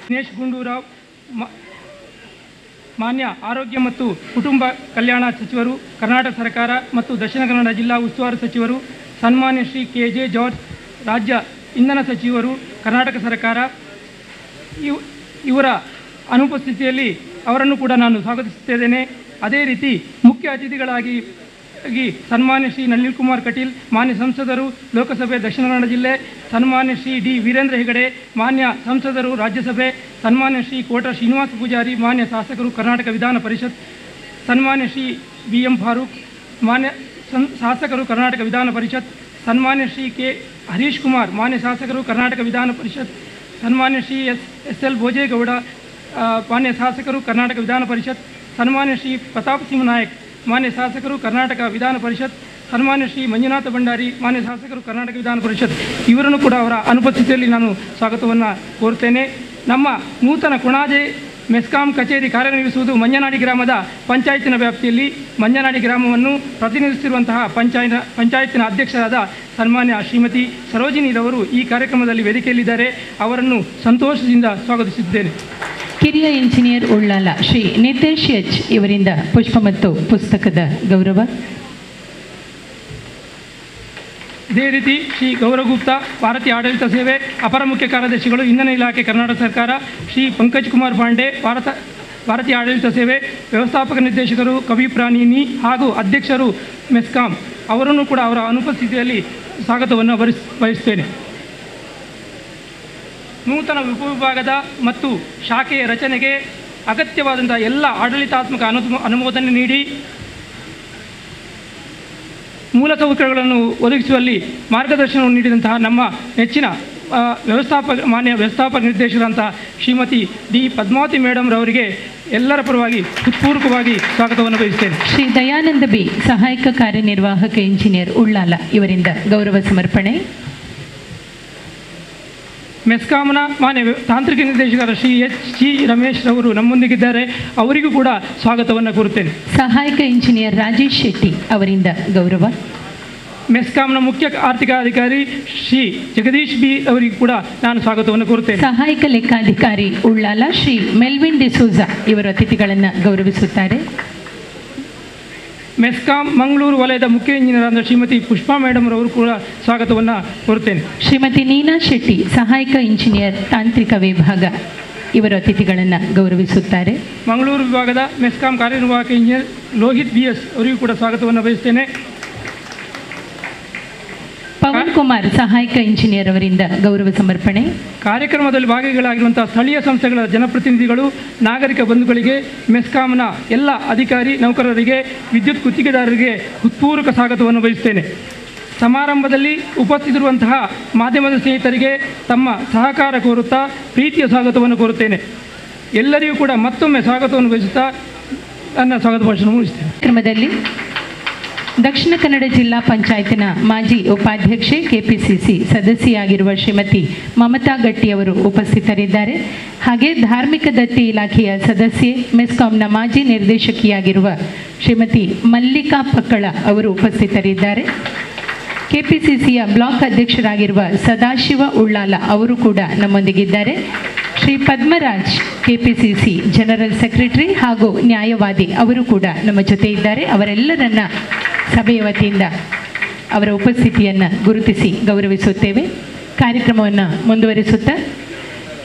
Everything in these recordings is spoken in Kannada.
ದಿನೇಶ್ ಗುಂಡೂರಾವ್ ಮಾನ್ಯ ಆರೋಗ್ಯ ಮತ್ತು ಕುಟುಂಬ ಕಲ್ಯಾಣ ಸಚಿವರು, ಕರ್ನಾಟಕ ಸರ್ಕಾರ ಮತ್ತು ದಕ್ಷಿಣ ಕನ್ನಡ ಜಿಲ್ಲಾ ಉಸ್ತುವಾರಿ ಸಚಿವರು, ಸನ್ಮಾನ್ಯ ಶ್ರೀ KJ ಜಾರ್ಜ್ ರಾಜ್ಯ ಇಂಧನ ಸಚಿವರು, ಕರ್ನಾಟಕ ಸರ್ಕಾರ, ಇವರ ಅನುಪಸ್ಥಿತಿಯಲ್ಲಿ ಅವರನ್ನು ಕೂಡ ನಾನು ಸ್ವಾಗತಿಸುತ್ತಿದ್ದೇನೆ. ಅದೇ ರೀತಿ ಮುಖ್ಯ ಅತಿಥಿಗಳಾಗಿ ಸನ್ಮಾನ್ಯ ಶ್ರೀ ನಳಿನ್ ಕುಮಾರ್ ಕಟೀಲ್, ಮಾನ್ಯ ಸಂಸದರು, ಲೋಕಸಭೆ ದಕ್ಷಿಣ ಕನ್ನಡ ಜಿಲ್ಲೆ, ಸನ್ಮಾನ್ಯ ಶ್ರೀ D. ವೀರೇಂದ್ರ ಹೆಗಡೆ, ಮಾನ್ಯ ಸಂಸದರು, ರಾಜ್ಯಸಭೆ, ಸನ್ಮಾನ್ಯ ಶ್ರೀ ಕೋಟ ಶ್ರೀನಿವಾಸ ಪೂಜಾರಿ, ಮಾನ್ಯ ಶಾಸಕರು, ಕರ್ನಾಟಕ ವಿಧಾನ ಪರಿಷತ್, ಸನ್ಮಾನ್ಯ ಶ್ರೀ BM ಫಾರೂಕ್, ಮಾನ್ಯ ಶಾಸಕರು, ಕರ್ನಾಟಕ ವಿಧಾನ ಪರಿಷತ್, ಸನ್ಮಾನ್ಯ ಶ್ರೀ K. ಹರೀಶ್ ಕುಮಾರ್, ಮಾನ್ಯ ಶಾಸಕರು, ಕರ್ನಾಟಕ ವಿಧಾನ ಪರಿಷತ್, ಸನ್ಮಾನ್ಯ ಶ್ರೀ SL ಭೋಜೇಗೌಡ, ಮಾನ್ಯ ಶಾಸಕರು, ಕರ್ನಾಟಕ ವಿಧಾನ ಪರಿಷತ್, ಸನ್ಮಾನ್ಯ ಶ್ರೀ ಪ್ರತಾಪ್ ಸಿಂಹ ನಾಯಕ್, ಮಾನ್ಯ ಶಾಸಕರು, ಕರ್ನಾಟಕ ವಿಧಾನ ಪರಿಷತ್, ಸನ್ಮಾನ್ಯ ಶ್ರೀ ಮಂಜುನಾಥ ಭಂಡಾರಿ, ಮಾನ್ಯ ಶಾಸಕರು, ಕರ್ನಾಟಕ ವಿಧಾನ ಪರಿಷತ್, ಇವರನ್ನು ಕೂಡ ಅವರ ಅನುಪಸ್ಥಿತಿಯಲ್ಲಿ ನಾನು ಸ್ವಾಗತವನ್ನು ಕೋರುತ್ತೇನೆ. ನಮ್ಮ ನೂತನ ಕೊಣಾಜೆ ಮೆಸ್ಕಾಂ ಕಚೇರಿ ಕಾರ್ಯನಿರ್ವಹಿಸುವುದು ಮಂಜನಾಡಿ ಗ್ರಾಮದ ಪಂಚಾಯತಿನ ವ್ಯಾಪ್ತಿಯಲ್ಲಿ. ಮಂಜನಾಡಿ ಗ್ರಾಮವನ್ನು ಪ್ರತಿನಿಧಿಸುತ್ತಿರುವಂತಹ ಪಂಚಾಯತಿನ ಅಧ್ಯಕ್ಷರಾದ ಸನ್ಮಾನ್ಯ ಶ್ರೀಮತಿ ಸರೋಜಿನಿರವರು ಈ ಕಾರ್ಯಕ್ರಮದಲ್ಲಿ ವೇದಿಕೆಯಲ್ಲಿದ್ದಾರೆ. ಅವರನ್ನು ಸಂತೋಷದಿಂದ ಸ್ವಾಗತಿಸುತ್ತಿದ್ದೇನೆ. ಕಿರಿಯ ಇಂಜಿನಿಯರ್ ಉಳ್ಳಾಲ ಶ್ರೀ ನಿತೇಶ್ H ಇವರಿಂದ ಪುಷ್ಪ ಮತ್ತು ಪುಸ್ತಕದ ಗೌರವ. ಇದೇ ರೀತಿ ಶ್ರೀ ಗೌರವ್ ಗುಪ್ತಾ, ಭಾರತೀಯ ಆಡಳಿತ ಸೇವೆ ಅಪರ ಮುಖ್ಯ ಕಾರ್ಯದರ್ಶಿಗಳು, ಇಂಧನ ಇಲಾಖೆ, ಕರ್ನಾಟಕ ಸರ್ಕಾರ, ಶ್ರೀ ಪಂಕಜ್ ಕುಮಾರ್ ಪಾಂಡೆ, ಭಾರತೀಯ ಆಡಳಿತ ಸೇವೆ ವ್ಯವಸ್ಥಾಪಕ ನಿರ್ದೇಶಕರು, ಕವಿ ಪ್ರಾಣಿನಿ ಹಾಗೂ ಅಧ್ಯಕ್ಷರು ಮೆಸ್ಕಾಂ, ಅವರನ್ನು ಕೂಡ ಅವರ ಅನುಪಸ್ಥಿತಿಯಲ್ಲಿ ಸ್ವಾಗತವನ್ನು ಬಯಸುತ್ತೇನೆ. ನೂತನ ಉಪವಿಭಾಗದ ಮತ್ತು ಶಾಖೆಯ ರಚನೆಗೆ ಅಗತ್ಯವಾದಂಥ ಎಲ್ಲ ಆಡಳಿತಾತ್ಮಕ ಅನುಮೋದನೆ ನೀಡಿ ಮೂಲಸೌಕರ್ಯಗಳನ್ನು ಒದಗಿಸುವಲ್ಲಿ ಮಾರ್ಗದರ್ಶನವನ್ನು ನೀಡಿದಂತಹ ನಮ್ಮ ನೆಚ್ಚಿನ ಮಾನ್ಯ ವ್ಯವಸ್ಥಾಪಕ ನಿರ್ದೇಶಕರಂತಹ ಶ್ರೀಮತಿ D. ಪದ್ಮಾವತಿ ಮೇಡಮ್ ರವರಿಗೆ ಎಲ್ಲರ ಪರವಾಗಿ ಹೃತ್ಪೂರ್ವಕವಾಗಿ ಸ್ವಾಗತವನ್ನು ಬಯಸುತ್ತೇನೆ. ಶ್ರೀ ದಯಾನಂದ B. ಸಹಾಯಕ ಕಾರ್ಯನಿರ್ವಾಹಕ ಇಂಜಿನಿಯರ್ ಉಳ್ಳಾಲ ಇವರಿಂದ ಗೌರವ ಸಮರ್ಪಣೆ. ಮೆಸ್ಕಾಂನ ಮಾನ್ಯ ತಾಂತ್ರಿಕ ನಿರ್ದೇಶಕರ ಶ್ರೀ H. ರಮೇಶ್ ರವರು ನಮ್ಮೊಂದಿಗಿದ್ದಾರೆ. ಅವರಿಗೂ ಕೂಡ ಸ್ವಾಗತವನ್ನು ಕೋರುತ್ತೇನೆ. ಸಹಾಯಕ ಇಂಜಿನಿಯರ್ ರಾಜೇಶ್ ಶೆಟ್ಟಿ ಅವರಿಂದ ಗೌರವ. ಮೆಸ್ಕಾಂನ ಮುಖ್ಯ ಆರ್ಥಿಕ ಅಧಿಕಾರಿ ಶ್ರೀ ಜಗದೀಶ್ B. ಅವರಿಗೂ ಕೂಡ ನಾನು ಸ್ವಾಗತವನ್ನು ಕೋರುತ್ತೇನೆ. ಸಹಾಯಕ ಲೆಕ್ಕಾಧಿಕಾರಿ ಉಳ್ಳಾಲ ಶ್ರೀ ಮೆಲ್ವಿನ್ ಡಿಸೋಜಾ ಇವರು ಅತಿಥಿಗಳನ್ನು ಗೌರವಿಸುತ್ತಾರೆ. ಮೆಸ್ಕಾಂ ಮಂಗಳೂರು ವಲಯದ ಮುಖ್ಯ ಇಂಜಿನಿಯರ್ ಆದ ಶ್ರೀಮತಿ ಪುಷ್ಪಾ ಮೇಡಮ್ ರವರು ಕೂಡ ಸ್ವಾಗತವನ್ನು ಕೋರುತ್ತೇನೆ. ಶ್ರೀಮತಿ ನೀನಾ ಶೆಟ್ಟಿ, ಸಹಾಯಕ ಇಂಜಿನಿಯರ್ ತಾಂತ್ರಿಕ ವಿಭಾಗ, ಇವರು ಅತಿಥಿಗಳನ್ನು ಗೌರವಿಸುತ್ತಾರೆ. ಮಂಗಳೂರು ವಿಭಾಗದ ಮೆಸ್ಕಾಂ ಕಾರ್ಯನಿರ್ವಾಹಕ ಇಂಜಿನಿಯರ್ ಲೋಹಿತ್ BS ಅವರಿಗೂ ಕೂಡ ಸ್ವಾಗತವನ್ನು ಬಯಸುತ್ತೇನೆ. ಪವನ್ ಕುಮಾರ್, ಸಹಾಯಕ ಇಂಜಿನಿಯರ್ ಅವರಿಂದ ಗೌರವ ಸಮರ್ಪಣೆ. ಕಾರ್ಯಕ್ರಮದಲ್ಲಿ ಭಾಗಿಗಳಾಗಿರುವಂತಹ ಸ್ಥಳೀಯ ಸಂಸ್ಥೆಗಳ ಜನಪ್ರತಿನಿಧಿಗಳು, ನಾಗರಿಕ ಬಂಧುಗಳಿಗೆ, ಮೆಸ್ಕಾಂನ ಎಲ್ಲ ಅಧಿಕಾರಿ ನೌಕರರಿಗೆ, ವಿದ್ಯುತ್ ಗುತ್ತಿಗೆದಾರರಿಗೆ ಹೃತ್ಪೂರ್ವಕ ಸ್ವಾಗತವನ್ನು ಬಯಸುತ್ತೇನೆ. ಸಮಾರಂಭದಲ್ಲಿ ಉಪಸ್ಥಿತರಿರುವಂತಹ ಮಾಧ್ಯಮದ ಸ್ನೇಹಿತರಿಗೆ ತಮ್ಮ ಸಹಕಾರ ಕೋರುತ್ತಾ ಪ್ರೀತಿಯ ಸ್ವಾಗತವನ್ನು ಕೋರುತ್ತೇನೆ. ಎಲ್ಲರಿಗೂ ಕೂಡ ಮತ್ತೊಮ್ಮೆ ಸ್ವಾಗತವನ್ನು ಬಯಸುತ್ತಾ ನನ್ನ ಸ್ವಾಗತ ಭಾಷಣ ಮುಗಿಸ್ತೇನೆ. ಕಾರ್ಯಕ್ರಮದಲ್ಲಿ ದಕ್ಷಿಣ ಕನ್ನಡ ಜಿಲ್ಲಾ ಪಂಚಾಯತಿನ ಮಾಜಿ ಉಪಾಧ್ಯಕ್ಷೆ, KPCC ಸದಸ್ಯೆಯಾಗಿರುವ ಶ್ರೀಮತಿ ಮಮತಾ ಗಟ್ಟಿ ಅವರು ಉಪಸ್ಥಿತರಿದ್ದಾರೆ. ಹಾಗೆ ಧಾರ್ಮಿಕ ದತ್ತಿ ಇಲಾಖೆಯ ಸದಸ್ಯೆ, ಮೆಸ್ಕಾಂನ ಮಾಜಿ ನಿರ್ದೇಶಕಿಯಾಗಿರುವ ಶ್ರೀಮತಿ ಮಲ್ಲಿಕಾ ಪಕ್ಕಳ ಅವರು ಉಪಸ್ಥಿತರಿದ್ದಾರೆ. KPCCಯ ಬ್ಲಾಕ್ ಅಧ್ಯಕ್ಷರಾಗಿರುವ ಸದಾಶಿವ ಉಳ್ಳಾಲ ಅವರು ಕೂಡ ನಮ್ಮೊಂದಿಗಿದ್ದಾರೆ. Shri Padmaraj, KPCC general secretary ಹಾಗೂ ನ್ಯಾಯವಾದಿ, ಅವರು ಕೂಡ ನಮ್ಮ ಜೊತೆ ಇದ್ದಾರೆ. ಅವರೆಲ್ಲರನ್ನ ಸಭೆಯ ವತಿಯಿಂದ ಅವರ ಉಪಸ್ಥಿತಿಯನ್ನು ಗುರುತಿಸಿ ಗೌರವಿಸುತ್ತೇವೆ. ಕಾರ್ಯಕ್ರಮವನ್ನು ಮುಂದುವರಿಸುತ್ತಾ,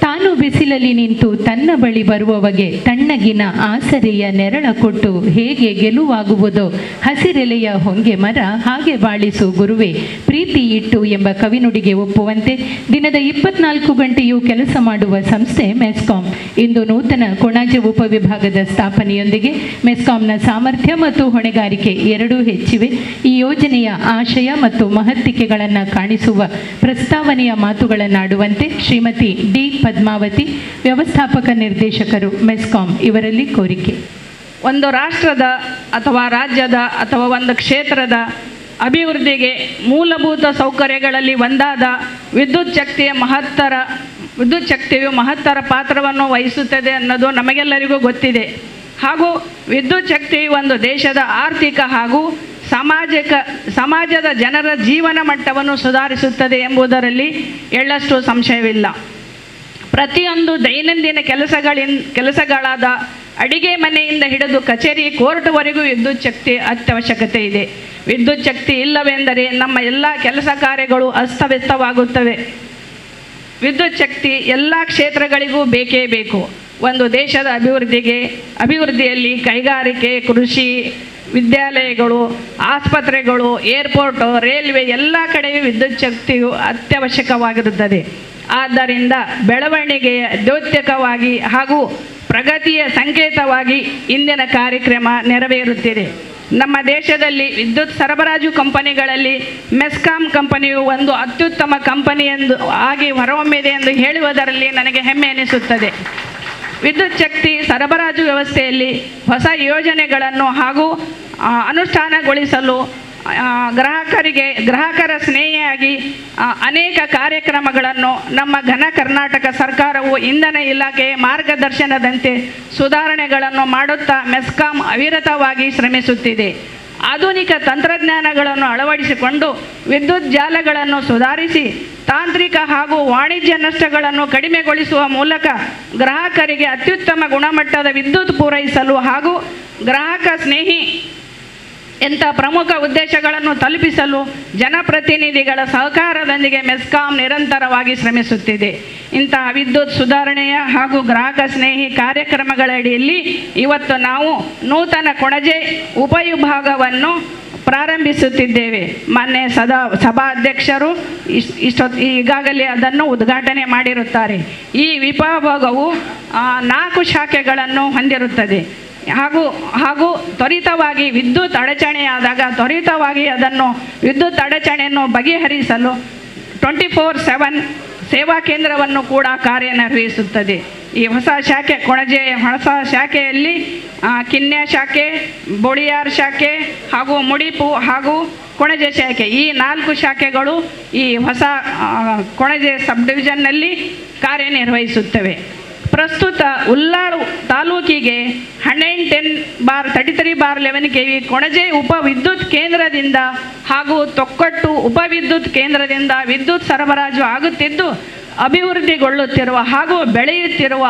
ತಾನು ಬಿಸಿಲಲ್ಲಿ ನಿಂತು ತನ್ನ ಬಳಿ ಬರುವವಗೆ ತಣ್ಣಗಿನ ಆಸರೆಯ ನೆರಳ ಕೊಟ್ಟು ಹೇಗೆ ಗೆಲುವಾಗುವುದೋ ಹಸಿರೆಲೆಯ ಹೊಂಗೆ ಮರ ಹಾಗೆ ಬಾಳಿಸು ಗುರುವೆ ಪ್ರೀತಿ ಇಟ್ಟು ಎಂಬ ಕವಿನುಡಿಗೆ ಒಪ್ಪುವಂತೆ ದಿನದ 24 ಗಂಟೆಯೂ ಕೆಲಸ ಮಾಡುವ ಸಂಸ್ಥೆ ಮೆಸ್ಕಾಂ ಇಂದು ನೂತನ ಕೊಣಾಜೆ ಉಪವಿಭಾಗದ ಸ್ಥಾಪನೆಯೊಂದಿಗೆ ಮೆಸ್ಕಾಂನ ಸಾಮರ್ಥ್ಯ ಮತ್ತು ಹೊಣೆಗಾರಿಕೆ ಎರಡೂ ಹೆಚ್ಚಿವೆ. ಈ ಯೋಜನೆಯ ಆಶಯ ಮತ್ತು ಮಹತ್ತಿಕೆಗಳನ್ನು ಕಾಣಿಸುವ ಪ್ರಸ್ತಾವನೆಯ ಮಾತುಗಳನ್ನಾಡುವಂತೆ ಶ್ರೀಮತಿ D. ಪದ್ಮಾವತಿ, ವ್ಯವಸ್ಥಾಪಕ ನಿರ್ದೇಶಕರು ಮೆಸ್ಕಾಂ, ಇವರಲ್ಲಿ ಕೋರಿಕೆ. ಒಂದು ರಾಷ್ಟ್ರದ ಅಥವಾ ರಾಜ್ಯದ ಅಥವಾ ಒಂದು ಕ್ಷೇತ್ರದ ಅಭಿವೃದ್ಧಿಗೆ ಮೂಲಭೂತ ಸೌಕರ್ಯಗಳಲ್ಲಿ ಒಂದಾದ ವಿದ್ಯುತ್ ಶಕ್ತಿಯು ಮಹತ್ತರ ಪಾತ್ರವನ್ನು ವಹಿಸುತ್ತದೆ ಅನ್ನೋದು ನಮಗೆಲ್ಲರಿಗೂ ಗೊತ್ತಿದೆ. ಹಾಗೂ ವಿದ್ಯುತ್ ಶಕ್ತಿಯು ಒಂದು ದೇಶದ ಆರ್ಥಿಕ ಹಾಗೂ ಸಮಾಜದ ಜನರ ಜೀವನ ಮಟ್ಟವನ್ನು ಸುಧಾರಿಸುತ್ತದೆ ಎಂಬುದರಲ್ಲಿ ಎಳ್ಳಷ್ಟು ಸಂಶಯವಿಲ್ಲ. ಪ್ರತಿಯೊಂದು ದೈನಂದಿನ ಕೆಲಸಗಳಾದ ಅಡಿಗೆ ಮನೆಯಿಂದ ಹಿಡಿದು ಕಚೇರಿ ಕೋರ್ಟ್ವರೆಗೂ ವಿದ್ಯುತ್ ಶಕ್ತಿ ಅತ್ಯವಶ್ಯಕತೆ ಇದೆ. ವಿದ್ಯುತ್ ಶಕ್ತಿ ಇಲ್ಲವೆಂದರೆ ನಮ್ಮ ಎಲ್ಲ ಕೆಲಸ ಕಾರ್ಯಗಳು ಅಸ್ತವ್ಯಸ್ತವಾಗುತ್ತವೆ. ವಿದ್ಯುತ್ ಶಕ್ತಿ ಎಲ್ಲ ಕ್ಷೇತ್ರಗಳಿಗೂ ಬೇಕೇ ಬೇಕು. ಒಂದು ದೇಶದ ಅಭಿವೃದ್ಧಿಯಲ್ಲಿ ಕೈಗಾರಿಕೆ, ಕೃಷಿ, ವಿದ್ಯಾಲಯಗಳು, ಆಸ್ಪತ್ರೆಗಳು, ಏರ್ಪೋರ್ಟು, ರೈಲ್ವೆ ಎಲ್ಲ ಕಡೆಯೂ ವಿದ್ಯುತ್ ಶಕ್ತಿಯು ಅತ್ಯವಶ್ಯಕವಾಗಿರುತ್ತದೆ. ಆದ್ದರಿಂದ ಬೆಳವಣಿಗೆಯ ದ್ಯೋತಕವಾಗಿ ಹಾಗೂ ಪ್ರಗತಿಯ ಸಂಕೇತವಾಗಿ ಇಂದಿನ ಕಾರ್ಯಕ್ರಮ ನೆರವೇರುತ್ತಿದೆ. ನಮ್ಮ ದೇಶದಲ್ಲಿ ವಿದ್ಯುತ್ ಸರಬರಾಜು ಕಂಪನಿಗಳಲ್ಲಿ ಮೆಸ್ಕಾಂ ಕಂಪನಿಯು ಒಂದು ಅತ್ಯುತ್ತಮ ಕಂಪನಿ ಎಂದು ಆಗಿ ಹೊರಹೊಮ್ಮಿದೆ ಎಂದು ಹೇಳುವುದರಲ್ಲಿ ನನಗೆ ಹೆಮ್ಮೆ ಎನಿಸುತ್ತದೆ. ವಿದ್ಯುತ್ ಶಕ್ತಿ ಸರಬರಾಜು ವ್ಯವಸ್ಥೆಯಲ್ಲಿ ಹೊಸ ಯೋಜನೆಗಳನ್ನು ಹಾಗೂ ಅನುಷ್ಠಾನಗೊಳಿಸಲು ಗ್ರಾಹಕರ ಸ್ನೇಹಿಯಾಗಿ ಅನೇಕ ಕಾರ್ಯಕ್ರಮಗಳನ್ನು ನಮ್ಮ ಘನ ಕರ್ನಾಟಕ ಸರ್ಕಾರವು ಇಂಧನ ಇಲಾಖೆಯ ಮಾರ್ಗದರ್ಶನದಂತೆ ಸುಧಾರಣೆಗಳನ್ನು ಮಾಡುತ್ತಾ ಮೆಸ್ಕಾಂ ಅವಿರತವಾಗಿ ಶ್ರಮಿಸುತ್ತಿದೆ. ಆಧುನಿಕ ತಂತ್ರಜ್ಞಾನಗಳನ್ನು ಅಳವಡಿಸಿಕೊಂಡು ವಿದ್ಯುತ್ ಜಾಲಗಳನ್ನು ಸುಧಾರಿಸಿ ತಾಂತ್ರಿಕ ಹಾಗೂ ವಾಣಿಜ್ಯ ನಷ್ಟಗಳನ್ನು ಕಡಿಮೆಗೊಳಿಸುವ ಮೂಲಕ ಗ್ರಾಹಕರಿಗೆ ಅತ್ಯುತ್ತಮ ಗುಣಮಟ್ಟದ ವಿದ್ಯುತ್ ಪೂರೈಸಲು ಹಾಗೂ ಗ್ರಾಹಕ ಸ್ನೇಹಿ ಇಂಥ ಪ್ರಮುಖ ಉದ್ದೇಶಗಳನ್ನು ತಲುಪಿಸಲು ಜನಪ್ರತಿನಿಧಿಗಳ ಸಹಕಾರದೊಂದಿಗೆ ಮೆಸ್ಕಾಂ ನಿರಂತರವಾಗಿ ಶ್ರಮಿಸುತ್ತಿದೆ. ಇಂತಹ ವಿದ್ಯುತ್ ಸುಧಾರಣೆಯ ಹಾಗೂ ಗ್ರಾಹಕ ಸ್ನೇಹಿ ಕಾರ್ಯಕ್ರಮಗಳ ಅಡಿಯಲ್ಲಿ ಇವತ್ತು ನಾವು ನೂತನ ಕೊಣಜೆ ಉಪವಿಭಾಗವನ್ನು ಪ್ರಾರಂಭಿಸುತ್ತಿದ್ದೇವೆ. ಮಾನ್ಯ ಸಭಾಧ್ಯಕ್ಷರು ಈಗಾಗಲೇ ಅದನ್ನು ಉದ್ಘಾಟನೆ ಮಾಡಿರುತ್ತಾರೆ. ಈ ವಿಭಾಗವು 4 ಶಾಖೆಗಳನ್ನು ಹೊಂದಿರುತ್ತದೆ. ಹಾಗೂ ತ್ವರಿತವಾಗಿ ವಿದ್ಯುತ್ ಅಡಚಣೆಯಾದಾಗ ತ್ವರಿತವಾಗಿ ವಿದ್ಯುತ್ ಅಡಚಣೆಯನ್ನು ಬಗೆಹರಿಸಲು 24/7 ಸೇವಾ ಕೇಂದ್ರವನ್ನು ಕೂಡ ಕಾರ್ಯನಿರ್ವಹಿಸುತ್ತದೆ. ಈ ಹೊಸ ಶಾಖೆ ಹೊಸ ಶಾಖೆಯಲ್ಲಿ ಕಿನ್ಯ ಶಾಖೆ, ಬೋಳಿಯಾರ್ ಶಾಖೆ ಹಾಗೂ ಮುಡಿಪು ಹಾಗೂ ಕೊಣಜೆ ಶಾಖೆ, ಈ 4 ಶಾಖೆಗಳು ಈ ಹೊಸ ಕೊಣಜೆ ಸಬ್ ಡಿವಿಷನ್ನಲ್ಲಿ ಕಾರ್ಯನಿರ್ವಹಿಸುತ್ತವೆ. ಪ್ರಸ್ತುತ ಉಲ್ಲಾಳು ತಾಲೂಕಿಗೆ 110/33/11 kV ಕೊಣಜೆ ಉಪವಿದ್ಯುತ್ ಕೇಂದ್ರದಿಂದ ಹಾಗೂ ತೊಕ್ಕೊಟ್ಟು ಉಪವಿದ್ಯುತ್ ಕೇಂದ್ರದಿಂದ ವಿದ್ಯುತ್ ಸರಬರಾಜು ಆಗುತ್ತಿದ್ದು, ಅಭಿವೃದ್ಧಿಗೊಳ್ಳುತ್ತಿರುವ ಹಾಗೂ ಬೆಳೆಯುತ್ತಿರುವ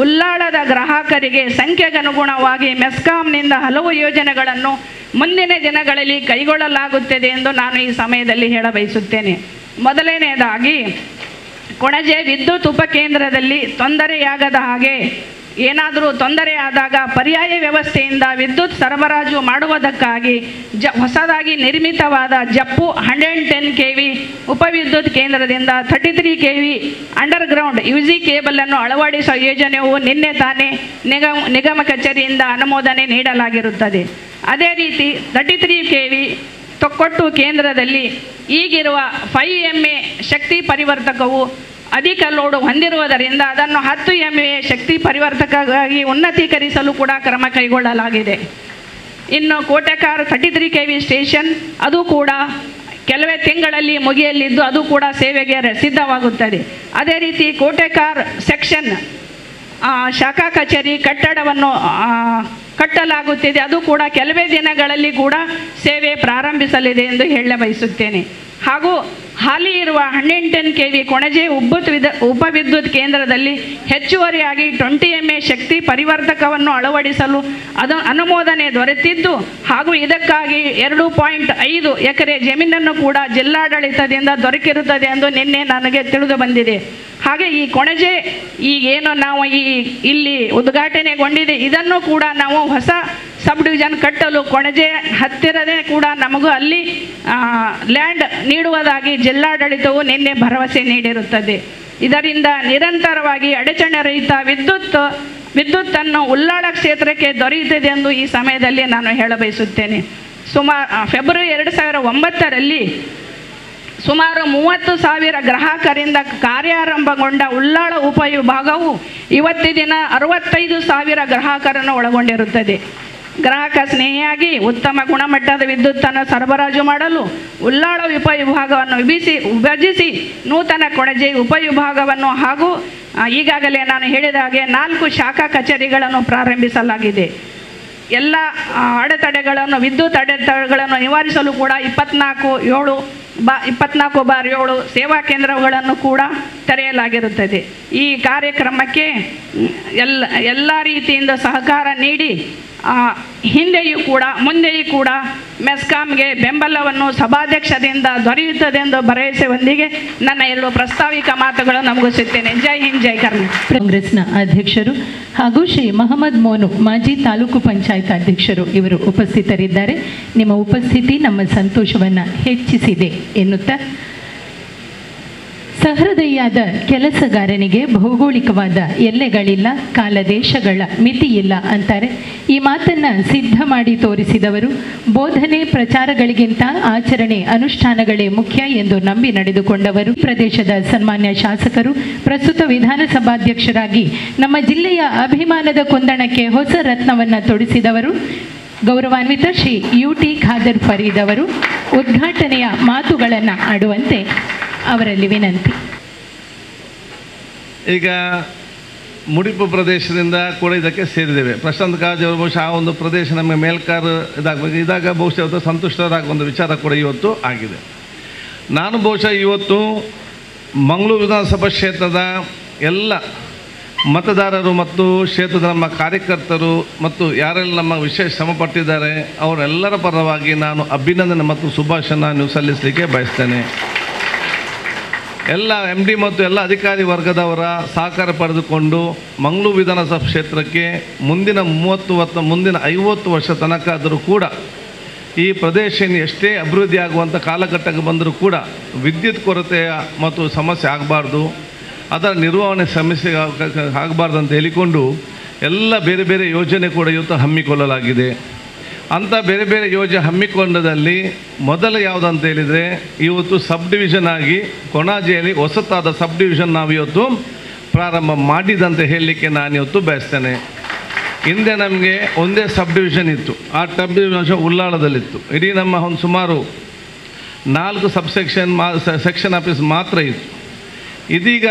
ಉಲ್ಲಾಳದ ಗ್ರಾಹಕರಿಗೆ ಸಂಖ್ಯೆಗನುಗುಣವಾಗಿ ಮೆಸ್ಕಾಂನಿಂದ ಹಲವು ಯೋಜನೆಗಳನ್ನು ಮುಂದಿನ ದಿನಗಳಲ್ಲಿ ಕೈಗೊಳ್ಳಲಾಗುತ್ತದೆ ಎಂದು ನಾನು ಈ ಸಮಯದಲ್ಲಿ ಹೇಳಬಯಸುತ್ತೇನೆ. ಮೊದಲನೆಯದಾಗಿ, ಕೊಣಜೆ ವಿದ್ಯುತ್ ಉಪಕೇಂದ್ರದಲ್ಲಿ ತೊಂದರೆಯಾಗದ ಹಾಗೆ ಏನಾದರೂ ತೊಂದರೆ ಆದಾಗ ಪರ್ಯಾಯ ವ್ಯವಸ್ಥೆಯಿಂದ ವಿದ್ಯುತ್ ಸರಬರಾಜು ಮಾಡುವುದಕ್ಕಾಗಿ ಹೊಸದಾಗಿ ನಿರ್ಮಿತವಾದ ಜಪ್ಪು 110 kV ಉಪವಿದ್ಯುತ್ ಕೇಂದ್ರದಿಂದ 33 kV ಅಂಡರ್ಗ್ರೌಂಡ್ ಯುಜಿ ಕೇಬಲನ್ನು ಅಳವಡಿಸುವ ಯೋಜನೆಯು ನಿನ್ನೆ ತಾನೇ ನಿಗಮ ಕಚೇರಿಯಿಂದ ಅನುಮೋದನೆ ನೀಡಲಾಗಿರುತ್ತದೆ. ಅದೇ ರೀತಿ 33 kV ತೊಕ್ಕೊಟ್ಟು ಕೇಂದ್ರದಲ್ಲಿ ಈಗಿರುವ 5 MA ಶಕ್ತಿ ಪರಿವರ್ತಕವು ಅಧಿಕ ಲೋಡು ಹೊಂದಿರುವುದರಿಂದ ಅದನ್ನು 10 MA ಶಕ್ತಿ ಪರಿವರ್ತಕವಾಗಿ ಉನ್ನತೀಕರಿಸಲು ಕೂಡ ಕ್ರಮ ಕೈಗೊಳ್ಳಲಾಗಿದೆ. ಇನ್ನು ಕೋಟೆಕಾರ್ 33 kV ಸ್ಟೇಷನ್ ಅದು ಕೂಡ ಕೆಲವೇ ತಿಂಗಳಲ್ಲಿ ಮುಗಿಯಲಿದ್ದು ಅದು ಕೂಡ ಸೇವೆಗೆ ಸಿದ್ಧವಾಗುತ್ತದೆ. ಅದೇ ರೀತಿ ಕೋಟೆಕಾರ್ ಸೆಕ್ಷನ್ ಶಾಖಾ ಕಚೇರಿ ಕಟ್ಟಡವನ್ನು ಕಟ್ಟಲಾಗುತ್ತಿದೆ, ಅದು ಕೂಡ ಕೆಲವೇ ದಿನಗಳಲ್ಲಿ ಕೂಡ ಸೇವೆ ಪ್ರಾರಂಭಿಸಲಿದೆ ಎಂದು ಹೇಳಬಯಸುತ್ತೇನೆ. ಹಾಗೂ ಹಾಲಿ ಇರುವ 110 kV ಕೊಣಜೆ ಉಪವಿದ್ಯುತ್ ಕೇಂದ್ರದಲ್ಲಿ ಹೆಚ್ಚುವರಿಯಾಗಿ 20 MA ಶಕ್ತಿ ಪರಿವರ್ತಕವನ್ನು ಅಳವಡಿಸಲು ಅನುಮೋದನೆ ದೊರೆತಿದ್ದು, ಹಾಗೂ ಇದಕ್ಕಾಗಿ 2.5 ಎಕರೆ ಜಮೀನನ್ನು ಕೂಡ ಜಿಲ್ಲಾಡಳಿತದಿಂದ ದೊರಕಿರುತ್ತದೆ ಎಂದು ನಿನ್ನೆ ನನಗೆ ತಿಳಿದು ಬಂದಿದೆ. ಹಾಗೆ ಈ ಕೊಣಜೆ ಈಗೇನು ನಾವು ಇಲ್ಲಿ ಉದ್ಘಾಟನೆಗೊಂಡಿದೆ, ಇದನ್ನು ಕೂಡ ನಾವು ಹೊಸ ಸಬ್ ಡಿವಿಷನ್ ಕಟ್ಟಲು ಕೊಣಜೆ ಹತ್ತಿರದೇ ಕೂಡ ನಮಗೂ ಅಲ್ಲಿ ಲ್ಯಾಂಡ್ ನೀಡುವುದಾಗಿ ಜಿಲ್ಲಾಡಳಿತವು ನಿನ್ನೆ ಭರವಸೆ ನೀಡಿರುತ್ತದೆ. ಇದರಿಂದ ನಿರಂತರವಾಗಿ ಅಡಚಣೆ ರಹಿತ ವಿದ್ಯುತ್ತನ್ನು ಉಲ್ಲಾಳ ಕ್ಷೇತ್ರಕ್ಕೆ ದೊರೆಯುತ್ತದೆ ಎಂದು ಈ ಸಮಯದಲ್ಲಿ ನಾನು ಹೇಳಬಯಸುತ್ತೇನೆ. ಫೆಬ್ರವರಿ 2009ರಲ್ಲಿ ಸುಮಾರು 30,000 ಗ್ರಾಹಕರಿಂದ ಕಾರ್ಯಾರಂಭಗೊಂಡ ಉಲ್ಲಾಳ ಉಪವಿಭಾಗವು ಇವತ್ತಿನ ದಿನ 65,000 ಗ್ರಾಹಕರನ್ನು ಒಳಗೊಂಡಿರುತ್ತದೆ. ಗ್ರಾಹಕ ಸ್ನೇಹಿಯಾಗಿ ಉತ್ತಮ ಗುಣಮಟ್ಟದ ವಿದ್ಯುತ್ತನ್ನು ಸರಬರಾಜು ಮಾಡಲು ಉಲ್ಲಾಳ ಉಪವಿಭಾಗವನ್ನು ವಿಭಜಿಸಿ ನೂತನ ಕೊಣಜೆ ಉಪವಿಭಾಗವನ್ನು ಹಾಗೂ ಈಗಾಗಲೇ ನಾನು ಹೇಳಿದ ಹಾಗೆ 4 ಶಾಖಾ ಕಚೇರಿಗಳನ್ನು ಪ್ರಾರಂಭಿಸಲಾಗಿದೆ. ಎಲ್ಲ ವಿದ್ಯುತ್ ಅಡೆತಡೆಗಳನ್ನು ನಿವಾರಿಸಲು ಕೂಡ 24/7 24/7 ಸೇವಾ ಕೇಂದ್ರಗಳನ್ನು ಕೂಡ ತೆರೆಯಲಾಗಿರುತ್ತದೆ. ಈ ಕಾರ್ಯಕ್ರಮಕ್ಕೆ ಎಲ್ಲ ರೀತಿಯಿಂದ ಸಹಕಾರ ನೀಡಿ ಹಿಂದೆಯೂ ಕೂಡ ಮುಂದೆಯೂ ಕೂಡ ಮೆಸ್ಕಾಂಗೆ ಬೆಂಬಲವನ್ನು ಸಭಾಧ್ಯಕ್ಷದಿಂದ ದೊರೆಯುತ್ತದೆ ಎಂದು ಭರವಸೆಯೊಂದಿಗೆ ನನ್ನ 2 ಪ್ರಾಸ್ತಾವಿಕ ಮಾತುಗಳನ್ನು ಮುಗಿಸುತ್ತೇನೆ. ಜೈ ಹಿಂದ್, ಜೈ ಕರ್ನಾಟಕ. ಕಾಂಗ್ರೆಸ್ನ ಅಧ್ಯಕ್ಷರು ಹಾಗೂ ಶ್ರೀ ಮಹಮ್ಮದ್ ಮೋನು ಮಾಜಿ ತಾಲೂಕು ಪಂಚಾಯತ್ ಅಧ್ಯಕ್ಷರು ಇವರು ಉಪಸ್ಥಿತರಿದ್ದಾರೆ. ನಿಮ್ಮ ಉಪಸ್ಥಿತಿ ನಮ್ಮ ಸಂತೋಷವನ್ನು ಹೆಚ್ಚಿಸಿದೆ ಎನ್ನುತ್ತಾ, ಸಹೃದಯಿಯಾದ ಕೆಲಸಗಾರನಿಗೆ ಭೌಗೋಳಿಕವಾದ ಎಲ್ಲೆಗಳಿಲ್ಲ, ಕಾಲ ದೇಶಗಳ ಮಿತಿಯಿಲ್ಲ ಅಂತಾರೆ. ಈ ಮಾತನ್ನು ಸಿದ್ಧ ಮಾಡಿ ತೋರಿಸಿದವರು, ಬೋಧನೆ ಪ್ರಚಾರಗಳಿಗಿಂತ ಆಚರಣೆ ಅನುಷ್ಠಾನಗಳೇ ಮುಖ್ಯ ಎಂದು ನಂಬಿ ನಡೆದುಕೊಂಡವರು, ಪ್ರದೇಶದ ಸನ್ಮಾನ್ಯ ಶಾಸಕರು, ಪ್ರಸ್ತುತ ವಿಧಾನಸಭಾಧ್ಯಕ್ಷರಾಗಿ ನಮ್ಮ ಜಿಲ್ಲೆಯ ಅಭಿಮಾನದ ಕುಂದಣಕ್ಕೆ ಹೊಸ ರತ್ನವನ್ನು ತೊಡಿಸಿದವರು, ಗೌರವಾನ್ವಿತ ಶ್ರೀ UT ಖಾದರ್ ಫರೀದ್ ಅವರು ಉದ್ಘಾಟನೆಯ ಮಾತುಗಳನ್ನು ಆಡುವಂತೆ ಅವರಲ್ಲಿ ವಿನಂತಿ. ಈಗ ಮುಡಿಪು ಪ್ರದೇಶದಿಂದ ಕೂಡ ಇದಕ್ಕೆ ಸೇರಿದ್ದೇವೆ. ಪ್ರಶಾಂತ್ ಕಾಜ್ ಅವರು ಬಹುಶಃ ಆ ಒಂದು ಪ್ರದೇಶ ನಮಗೆ ಮೇಲ್ಕಾರು ಇದಾಗ ಬಹುಶಃ ಇವತ್ತು ಸಂತುಷ್ಟರಾಗುವ ಒಂದು ವಿಚಾರ ಕೂಡ ಇವತ್ತು ಆಗಿದೆ. ನಾನು ಬಹುಶಃ ಇವತ್ತು ಮಂಗಳೂರು ವಿಧಾನಸಭಾ ಕ್ಷೇತ್ರದ ಎಲ್ಲ ಮತದಾರರು ಮತ್ತು ಕ್ಷೇತ್ರದ ನಮ್ಮ ಕಾರ್ಯಕರ್ತರು ಮತ್ತು ಯಾರೆಲ್ಲ ನಮ್ಮ ವಿಶೇಷ ಶ್ರಮಪಟ್ಟಿದ್ದಾರೆ ಅವರೆಲ್ಲರ ಪರವಾಗಿ ನಾನು ಅಭಿನಂದನೆ ಮತ್ತು ಶುಭಾಶಯನ ನೀವು ಸಲ್ಲಿಸಲಿಕ್ಕೆ ಬಯಸ್ತೇನೆ. ಎಲ್ಲ MD ಮತ್ತು ಎಲ್ಲ ಅಧಿಕಾರಿ ವರ್ಗದವರ ಸಹಕಾರ ಪಡೆದುಕೊಂಡು ಮಂಗಳೂರು ವಿಧಾನಸಭಾ ಕ್ಷೇತ್ರಕ್ಕೆ ಮುಂದಿನ 50 ವರ್ಷ ತನಕ ಆದರೂ ಕೂಡ ಈ ಪ್ರದೇಶ ಎಷ್ಟೇ ಅಭಿವೃದ್ಧಿ ಆಗುವಂಥ ಕಾಲಘಟ್ಟಕ್ಕೆ ಬಂದರೂ ಕೂಡ ವಿದ್ಯುತ್ ಕೊರತೆಯ ಮತ್ತು ಸಮಸ್ಯೆ ಆಗಬಾರ್ದು, ಅದರ ನಿರ್ವಹಣೆ ಸಮಸ್ಯೆ ಆಗಬಾರ್ದು ಅಂತ ಹೇಳಿಕೊಂಡು ಎಲ್ಲ ಬೇರೆ ಬೇರೆ ಯೋಜನೆ ಕೂಡ ಇವತ್ತು ಹಮ್ಮಿಕೊಳ್ಳಲಾಗಿದೆ. ಅಂಥ ಬೇರೆ ಬೇರೆ ಯೋಜನೆ ಹಮ್ಮಿಕೊಂಡದಲ್ಲಿ ಮೊದಲು ಯಾವುದಂತ ಹೇಳಿದರೆ, ಇವತ್ತು ಸಬ್ ಡಿವಿಷನ್ ಆಗಿ ಕೊಣಾಜೆಯಲ್ಲಿ ಹೊಸತಾದ ಸಬ್ ಡಿವಿಷನ್ ನಾವು ಇವತ್ತು ಪ್ರಾರಂಭ ಮಾಡಿದಂತ ಹೇಳಲಿಕ್ಕೆ ನಾನು ಇವತ್ತು ಬಯಸ್ತೇನೆ. ಹಿಂದೆ ನಮಗೆ ಒಂದೇ ಸಬ್ ಡಿವಿಷನ್ ಇತ್ತು, ಆ ಸಬ್ ಡಿವಿಷನ್ ಉಳ್ಳಾಳದಲ್ಲಿತ್ತು. ಇಡೀ ನಮ್ಮ ಒಂದು ಸುಮಾರು 4 ಸೆಕ್ಷನ್ ಆಫೀಸ್ ಮಾತ್ರ ಇತ್ತು. ಇದೀಗ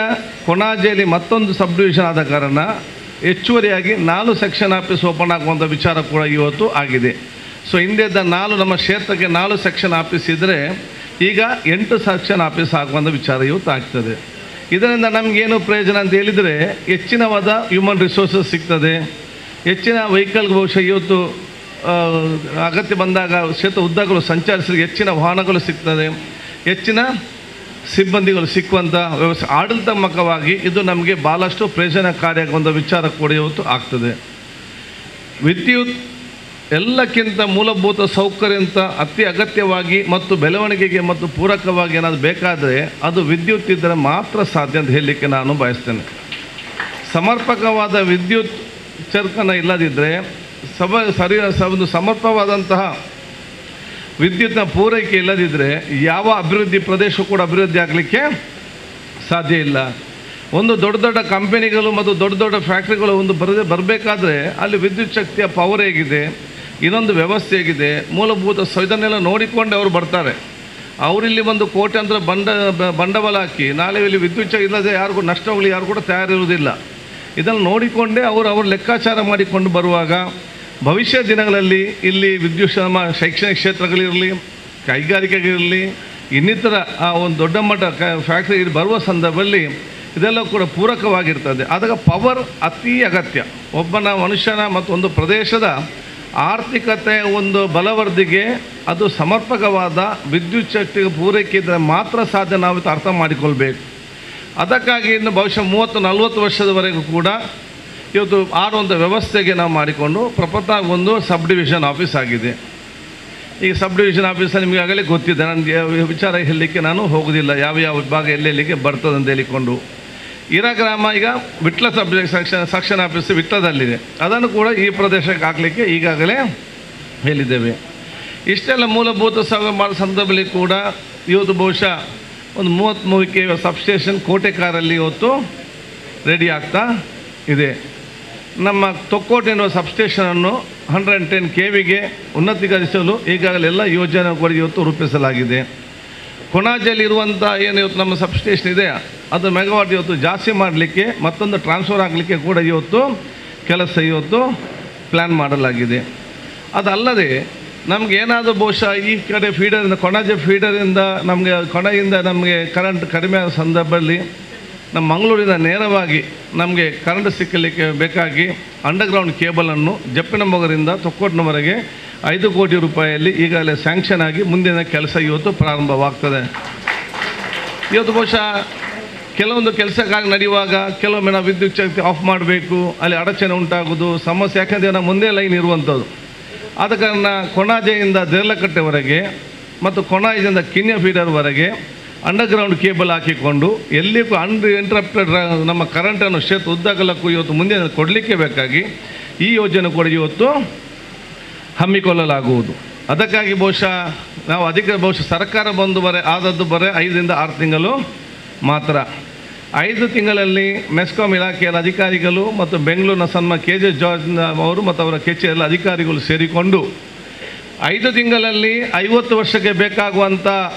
ಕೊಣಾಜೆಯಲ್ಲಿ ಮತ್ತೊಂದು ಸಬ್ ಡಿವಿಷನ್ ಆದ ಕಾರಣ ಹೆಚ್ಚುವರಿಯಾಗಿ 4 ಸೆಕ್ಷನ್ ಆಫೀಸ್ ಓಪನ್ ಆಗುವಂಥ ವಿಚಾರ ಕೂಡ ಇವತ್ತು ಆಗಿದೆ. ಸೊ ಹಿಂದೆದ್ದ 4 ನಮ್ಮ ಕ್ಷೇತ್ರಕ್ಕೆ 4 ಸೆಕ್ಷನ್ ಆಫೀಸ್ ಇದ್ದರೆ ಈಗ 8 ಸೆಕ್ಷನ್ ಆಫೀಸ್ ಆಗುವಂಥ ವಿಚಾರ ಇವತ್ತು ಆಗ್ತದೆ. ಇದರಿಂದ ನಮಗೇನು ಪ್ರಯೋಜನ ಅಂತ ಹೇಳಿದರೆ, ಹೆಚ್ಚಿನವಾದ ಹ್ಯೂಮನ್ ರಿಸೋರ್ಸಸ್ ಸಿಗ್ತದೆ, ಹೆಚ್ಚಿನ ವೆಹಿಕಲ್ ಬಹುಶಃ ಇವತ್ತು ಅಗತ್ಯ ಬಂದಾಗ ಕ್ಷೇತ್ರ ಉದ್ದಗಳು ಸಂಚರಿಸಲಿಕ್ಕೆ ಹೆಚ್ಚಿನ ವಾಹನಗಳು ಸಿಗ್ತದೆ, ಹೆಚ್ಚಿನ ಸಿಬ್ಬಂದಿಗಳು ಸಿಕ್ಕುವಂಥ ವ್ಯವಸ್ಥೆ ಆಡಳಿತಾತ್ಮಕವಾಗಿ ಇದು ನಮಗೆ ಭಾಳಷ್ಟು ಪ್ರಯೋಜನಕಾರಿಯಾಗುವಂಥ ವಿಚಾರ ಕೂಡ ಇವತ್ತು ಆಗ್ತದೆ. ವಿದ್ಯುತ್ ಎಲ್ಲಕ್ಕಿಂತ ಮೂಲಭೂತ ಸೌಕರ್ಯ ಅಂತ ಅತಿ ಅಗತ್ಯವಾಗಿ ಮತ್ತು ಬೆಳವಣಿಗೆಗೆ ಮತ್ತು ಪೂರಕವಾಗಿ ಏನಾದರೂ ಬೇಕಾದರೆ ಅದು ವಿದ್ಯುತ್ ಇದ್ದರೆ ಮಾತ್ರ ಸಾಧ್ಯ ಅಂತ ಹೇಳಲಿಕ್ಕೆ ನಾನು ಬಯಸ್ತೇನೆ. ಸಮರ್ಪಕವಾದ ವಿದ್ಯುತ್ ಚರ್ಕನ ಇಲ್ಲದಿದ್ದರೆ ಒಂದು ಸಮರ್ಪಕವಾದಂತಹ ವಿದ್ಯುತ್ನ ಪೂರೈಕೆ ಇಲ್ಲದಿದ್ದರೆ ಯಾವ ಅಭಿವೃದ್ಧಿ ಪ್ರದೇಶ ಕೂಡ ಅಭಿವೃದ್ಧಿ ಆಗಲಿಕ್ಕೆ ಸಾಧ್ಯ ಇಲ್ಲ. ಒಂದು ದೊಡ್ಡ ದೊಡ್ಡ ಕಂಪನಿಗಳು ಮತ್ತು ದೊಡ್ಡ ದೊಡ್ಡ ಫ್ಯಾಕ್ಟ್ರಿಗಳು ಒಂದು ಬರಬೇಕಾದ್ರೆ ಅಲ್ಲಿ ವಿದ್ಯುತ್ ಶಕ್ತಿಯ ಪವರ್ ಹೇಗಿದೆ, ಇನ್ನೊಂದು ವ್ಯವಸ್ಥೆ ಹೇಗಿದೆ, ಮೂಲಭೂತ ಇದನ್ನೆಲ್ಲ ನೋಡಿಕೊಂಡು ಅವರು ಬರ್ತಾರೆ. ಅವರಿಲ್ಲಿ ಒಂದು ಕೋಟ್ಯಾಂತರ ಬಂಡವಾಳ ಹಾಕಿ ನಾಳೆ ಇಲ್ಲಿ ವಿದ್ಯುತ್ ಇಲ್ಲದೆ ಯಾರಿಗೂ ನಷ್ಟಗಳು ಯಾರು ಕೂಡ ತಯಾರಿರುವುದಿಲ್ಲ. ಇದನ್ನು ನೋಡಿಕೊಂಡೇ ಅವರು ಲೆಕ್ಕಾಚಾರ ಮಾಡಿಕೊಂಡು ಬರುವಾಗ ಭವಿಷ್ಯ ದಿನಗಳಲ್ಲಿ ಇಲ್ಲಿ ವಿದ್ಯುತ್ ಶೈಕ್ಷಣಿಕ ಕ್ಷೇತ್ರಗಳಿರಲಿ, ಕೈಗಾರಿಕೆಗಳಿರಲಿ, ಇನ್ನಿತರ ಒಂದು ದೊಡ್ಡ ಮಟ್ಟ ಫ್ಯಾಕ್ಟ್ರಿ ಬರುವ ಸಂದರ್ಭದಲ್ಲಿ ಇದೆಲ್ಲ ಕೂಡ ಪೂರಕವಾಗಿರ್ತದೆ. ಆದಾಗ ಪವರ್ ಅತಿ ಅಗತ್ಯ. ಒಬ್ಬನ ಮನುಷ್ಯನ ಮತ್ತು ಒಂದು ಪ್ರದೇಶದ ಆರ್ಥಿಕತೆ ಒಂದು ಬಲವರ್ಧಿಗೆ ಅದು ಸಮರ್ಪಕವಾದ ವಿದ್ಯುತ್ ಶಕ್ತಿಗೆ ಪೂರೈಕೆ ಇದ್ದರೆ ಮಾತ್ರ ಸಾಧ್ಯ. ನಾವು ಅರ್ಥ ಮಾಡಿಕೊಳ್ಬೇಕು. ಅದಕ್ಕಾಗಿ ಇನ್ನು ಬಹುಶಃ 30-40 ವರ್ಷದವರೆಗೂ ಕೂಡ ಇವತ್ತು ಆಡುವಂಥ ವ್ಯವಸ್ಥೆಗೆ ನಾವು ಮಾಡಿಕೊಂಡು ಪ್ರಪಂಚ ಒಂದು ಸಬ್ ಡಿವಿಷನ್ ಆಫೀಸ್ ಆಗಿದೆ. ಈ ಸಬ್ ಡಿವಿಷನ್ ಆಫೀಸ್ ನಿಮಗೆ ಆಗಲೇ ಗೊತ್ತಿದೆ, ನನಗೆ ವಿಚಾರ ಹೇಳಲಿಕ್ಕೆ ನಾನು ಹೋಗೋದಿಲ್ಲ, ಯಾವ ವಿಭಾಗ ಎಲ್ಲೆಲ್ಲಿಗೆ ಬರ್ತದೆ ಅಂತ ಹೇಳಿಕೊಂಡು. ಗ್ರಾಮ ಈಗ ವಿಟ್ಲ ಸೆಕ್ಷನ್ ಆಫೀಸ್ ವಿಟ್ಲದಲ್ಲಿದೆ, ಅದನ್ನು ಕೂಡ ಈ ಪ್ರದೇಶಕ್ಕೆ ಹಾಕಲಿಕ್ಕೆ ಈಗಾಗಲೇ ಹೇಳಿದ್ದೇವೆ. ಇಷ್ಟೆಲ್ಲ ಮೂಲಭೂತ ಮಾಡೋ ಸಂದರ್ಭದಲ್ಲಿ ಕೂಡ ಇವತ್ತು ಬಹುಶಃ ಒಂದು 33 KV ಸಬ್ಸ್ಟೇಷನ್ ಕೋಟೆಕಾರಲ್ಲಿ ಇವತ್ತು ರೆಡಿ ಆಗ್ತಾ ಇದೆ. ನಮ್ಮ ತೊಕ್ಕೋಟೆ ಎನ್ನುವ ಸಬ್ಸ್ಟೇಷನನ್ನು 110 KVಗೆ ಉನ್ನತೀಕರಿಸಲು ಈಗಾಗಲೇ ಎಲ್ಲ ಯೋಜನೆಗಳು ಇವತ್ತು ರೂಪಿಸಲಾಗಿದೆ. ಕೊಣಾಜೆಯಲ್ಲಿರುವಂಥ ಏನು ಇವತ್ತು ನಮ್ಮ ಸಬ್ಸ್ಟೇಷನ್ ಇದೆ ಅದು ಮೆಗಾವಾಟ್ ಇವತ್ತು ಜಾಸ್ತಿ ಮಾಡಲಿಕ್ಕೆ, ಮತ್ತೊಂದು ಟ್ರಾನ್ಸ್ಫರ್ ಆಗಲಿಕ್ಕೆ ಕೂಡ ಇವತ್ತು ಕೆಲಸ ಇವತ್ತು ಪ್ಲ್ಯಾನ್ ಮಾಡಲಾಗಿದೆ. ಅದಲ್ಲದೆ ನಮ್ಗೆ ಏನಾದರೂ ಬಹುಶಃ ಈ ಕಡೆ ಫೀಡರಿಂದ ಕೊಣಾಜೆ ಫೀಡರಿಂದ ಕೊನೆಯಿಂದ ನಮಗೆ ಕರೆಂಟ್ ಕಡಿಮೆ ಆದ ಸಂದರ್ಭದಲ್ಲಿ ನಮ್ಮ ಮಂಗಳೂರಿಂದ ನೇರವಾಗಿ ನಮಗೆ ಕರೆಂಟ್ ಸಿಕ್ಕಲಿಕ್ಕೆ ಬೇಕಾಗಿ ಅಂಡರ್ಗ್ರೌಂಡ್ ಕೇಬಲನ್ನು ಜಪ್ಪಿನಮೊಗರಿಂದ ತೊಕ್ಕೋಟ್ನವರೆಗೆ 5 ಕೋಟಿ ರೂಪಾಯಿಯಲ್ಲಿ ಈಗಾಗಲೇ ಸ್ಯಾಂಕ್ಷನ್ ಆಗಿ ಮುಂದಿನ ಕೆಲಸ ಇವತ್ತು ಪ್ರಾರಂಭವಾಗ್ತದೆ. ಇವತ್ತು ಬಹುಶಃ ಕೆಲವೊಂದು ಕೆಲಸ ಕಾರ್ಯ ನಡೆಯುವಾಗ ಕೆಲವೊಮ್ಮೆ ನಾವು ವಿದ್ಯುತ್ ಶಕ್ತಿ ಆಫ್ ಮಾಡಬೇಕು, ಅಲ್ಲಿ ಅಡಚಣೆ ಉಂಟಾಗೋದು ಸಮಸ್ಯೆ, ಯಾಕಂದರೆ ನಾವು ಮುಂದೆ ಲೈನ್ ಇರುವಂಥದ್ದು. ಆದ ಕಾರಣ ಕೊಣಾಜೆಯಿಂದ ದೇರ್ಲಕಟ್ಟೆವರೆಗೆ ಮತ್ತು ಕೊಣಾಜೆಯಿಂದ ಕಿನ್ಯ ಫೀಡರ್ವರೆಗೆ ಅಂಡರ್ಗ್ರೌಂಡ್ ಕೇಬಲ್ ಹಾಕಿಕೊಂಡು ಎಲ್ಲಿಗೂ ಅನ್ಇಂಟರಪ್ಟೆಡ್ ನಮ್ಮ ಕರೆಂಟನ್ನು ಕ್ಷೇತ್ರ ಉದ್ದಗಲಕ್ಕೂ ಇವತ್ತು ಮುಂದೆ ಕೊಡಲಿಕ್ಕೆ ಬೇಕಾಗಿ ಈ ಯೋಜನೆ ಕೂಡ ಇವತ್ತು ಹಮ್ಮಿಕೊಳ್ಳಲಾಗುವುದು. ಅದಕ್ಕಾಗಿ ಬಹುಶಃ ನಾವು ಸರ್ಕಾರ ಬಂದು ಆದದ್ದು 5 ರಿಂದ 6 ತಿಂಗಳು ಮಾತ್ರ. 5 ತಿಂಗಳಲ್ಲಿ ಮೆಸ್ಕಾಂ ಇಲಾಖೆಯ ಅಧಿಕಾರಿಗಳು ಮತ್ತು ಬೆಂಗಳೂರಿನ ಸನ್ಮಾನ್ಯ KJ ಜಾರ್ಜ್ ಅವರು ಮತ್ತು ಅವರ ಕಚೇರಿಯ ಅಧಿಕಾರಿಗಳು ಸೇರಿಕೊಂಡು 5 ತಿಂಗಳಲ್ಲಿ 50 ವರ್ಷಕ್ಕೆ ಬೇಕಾಗುವಂಥ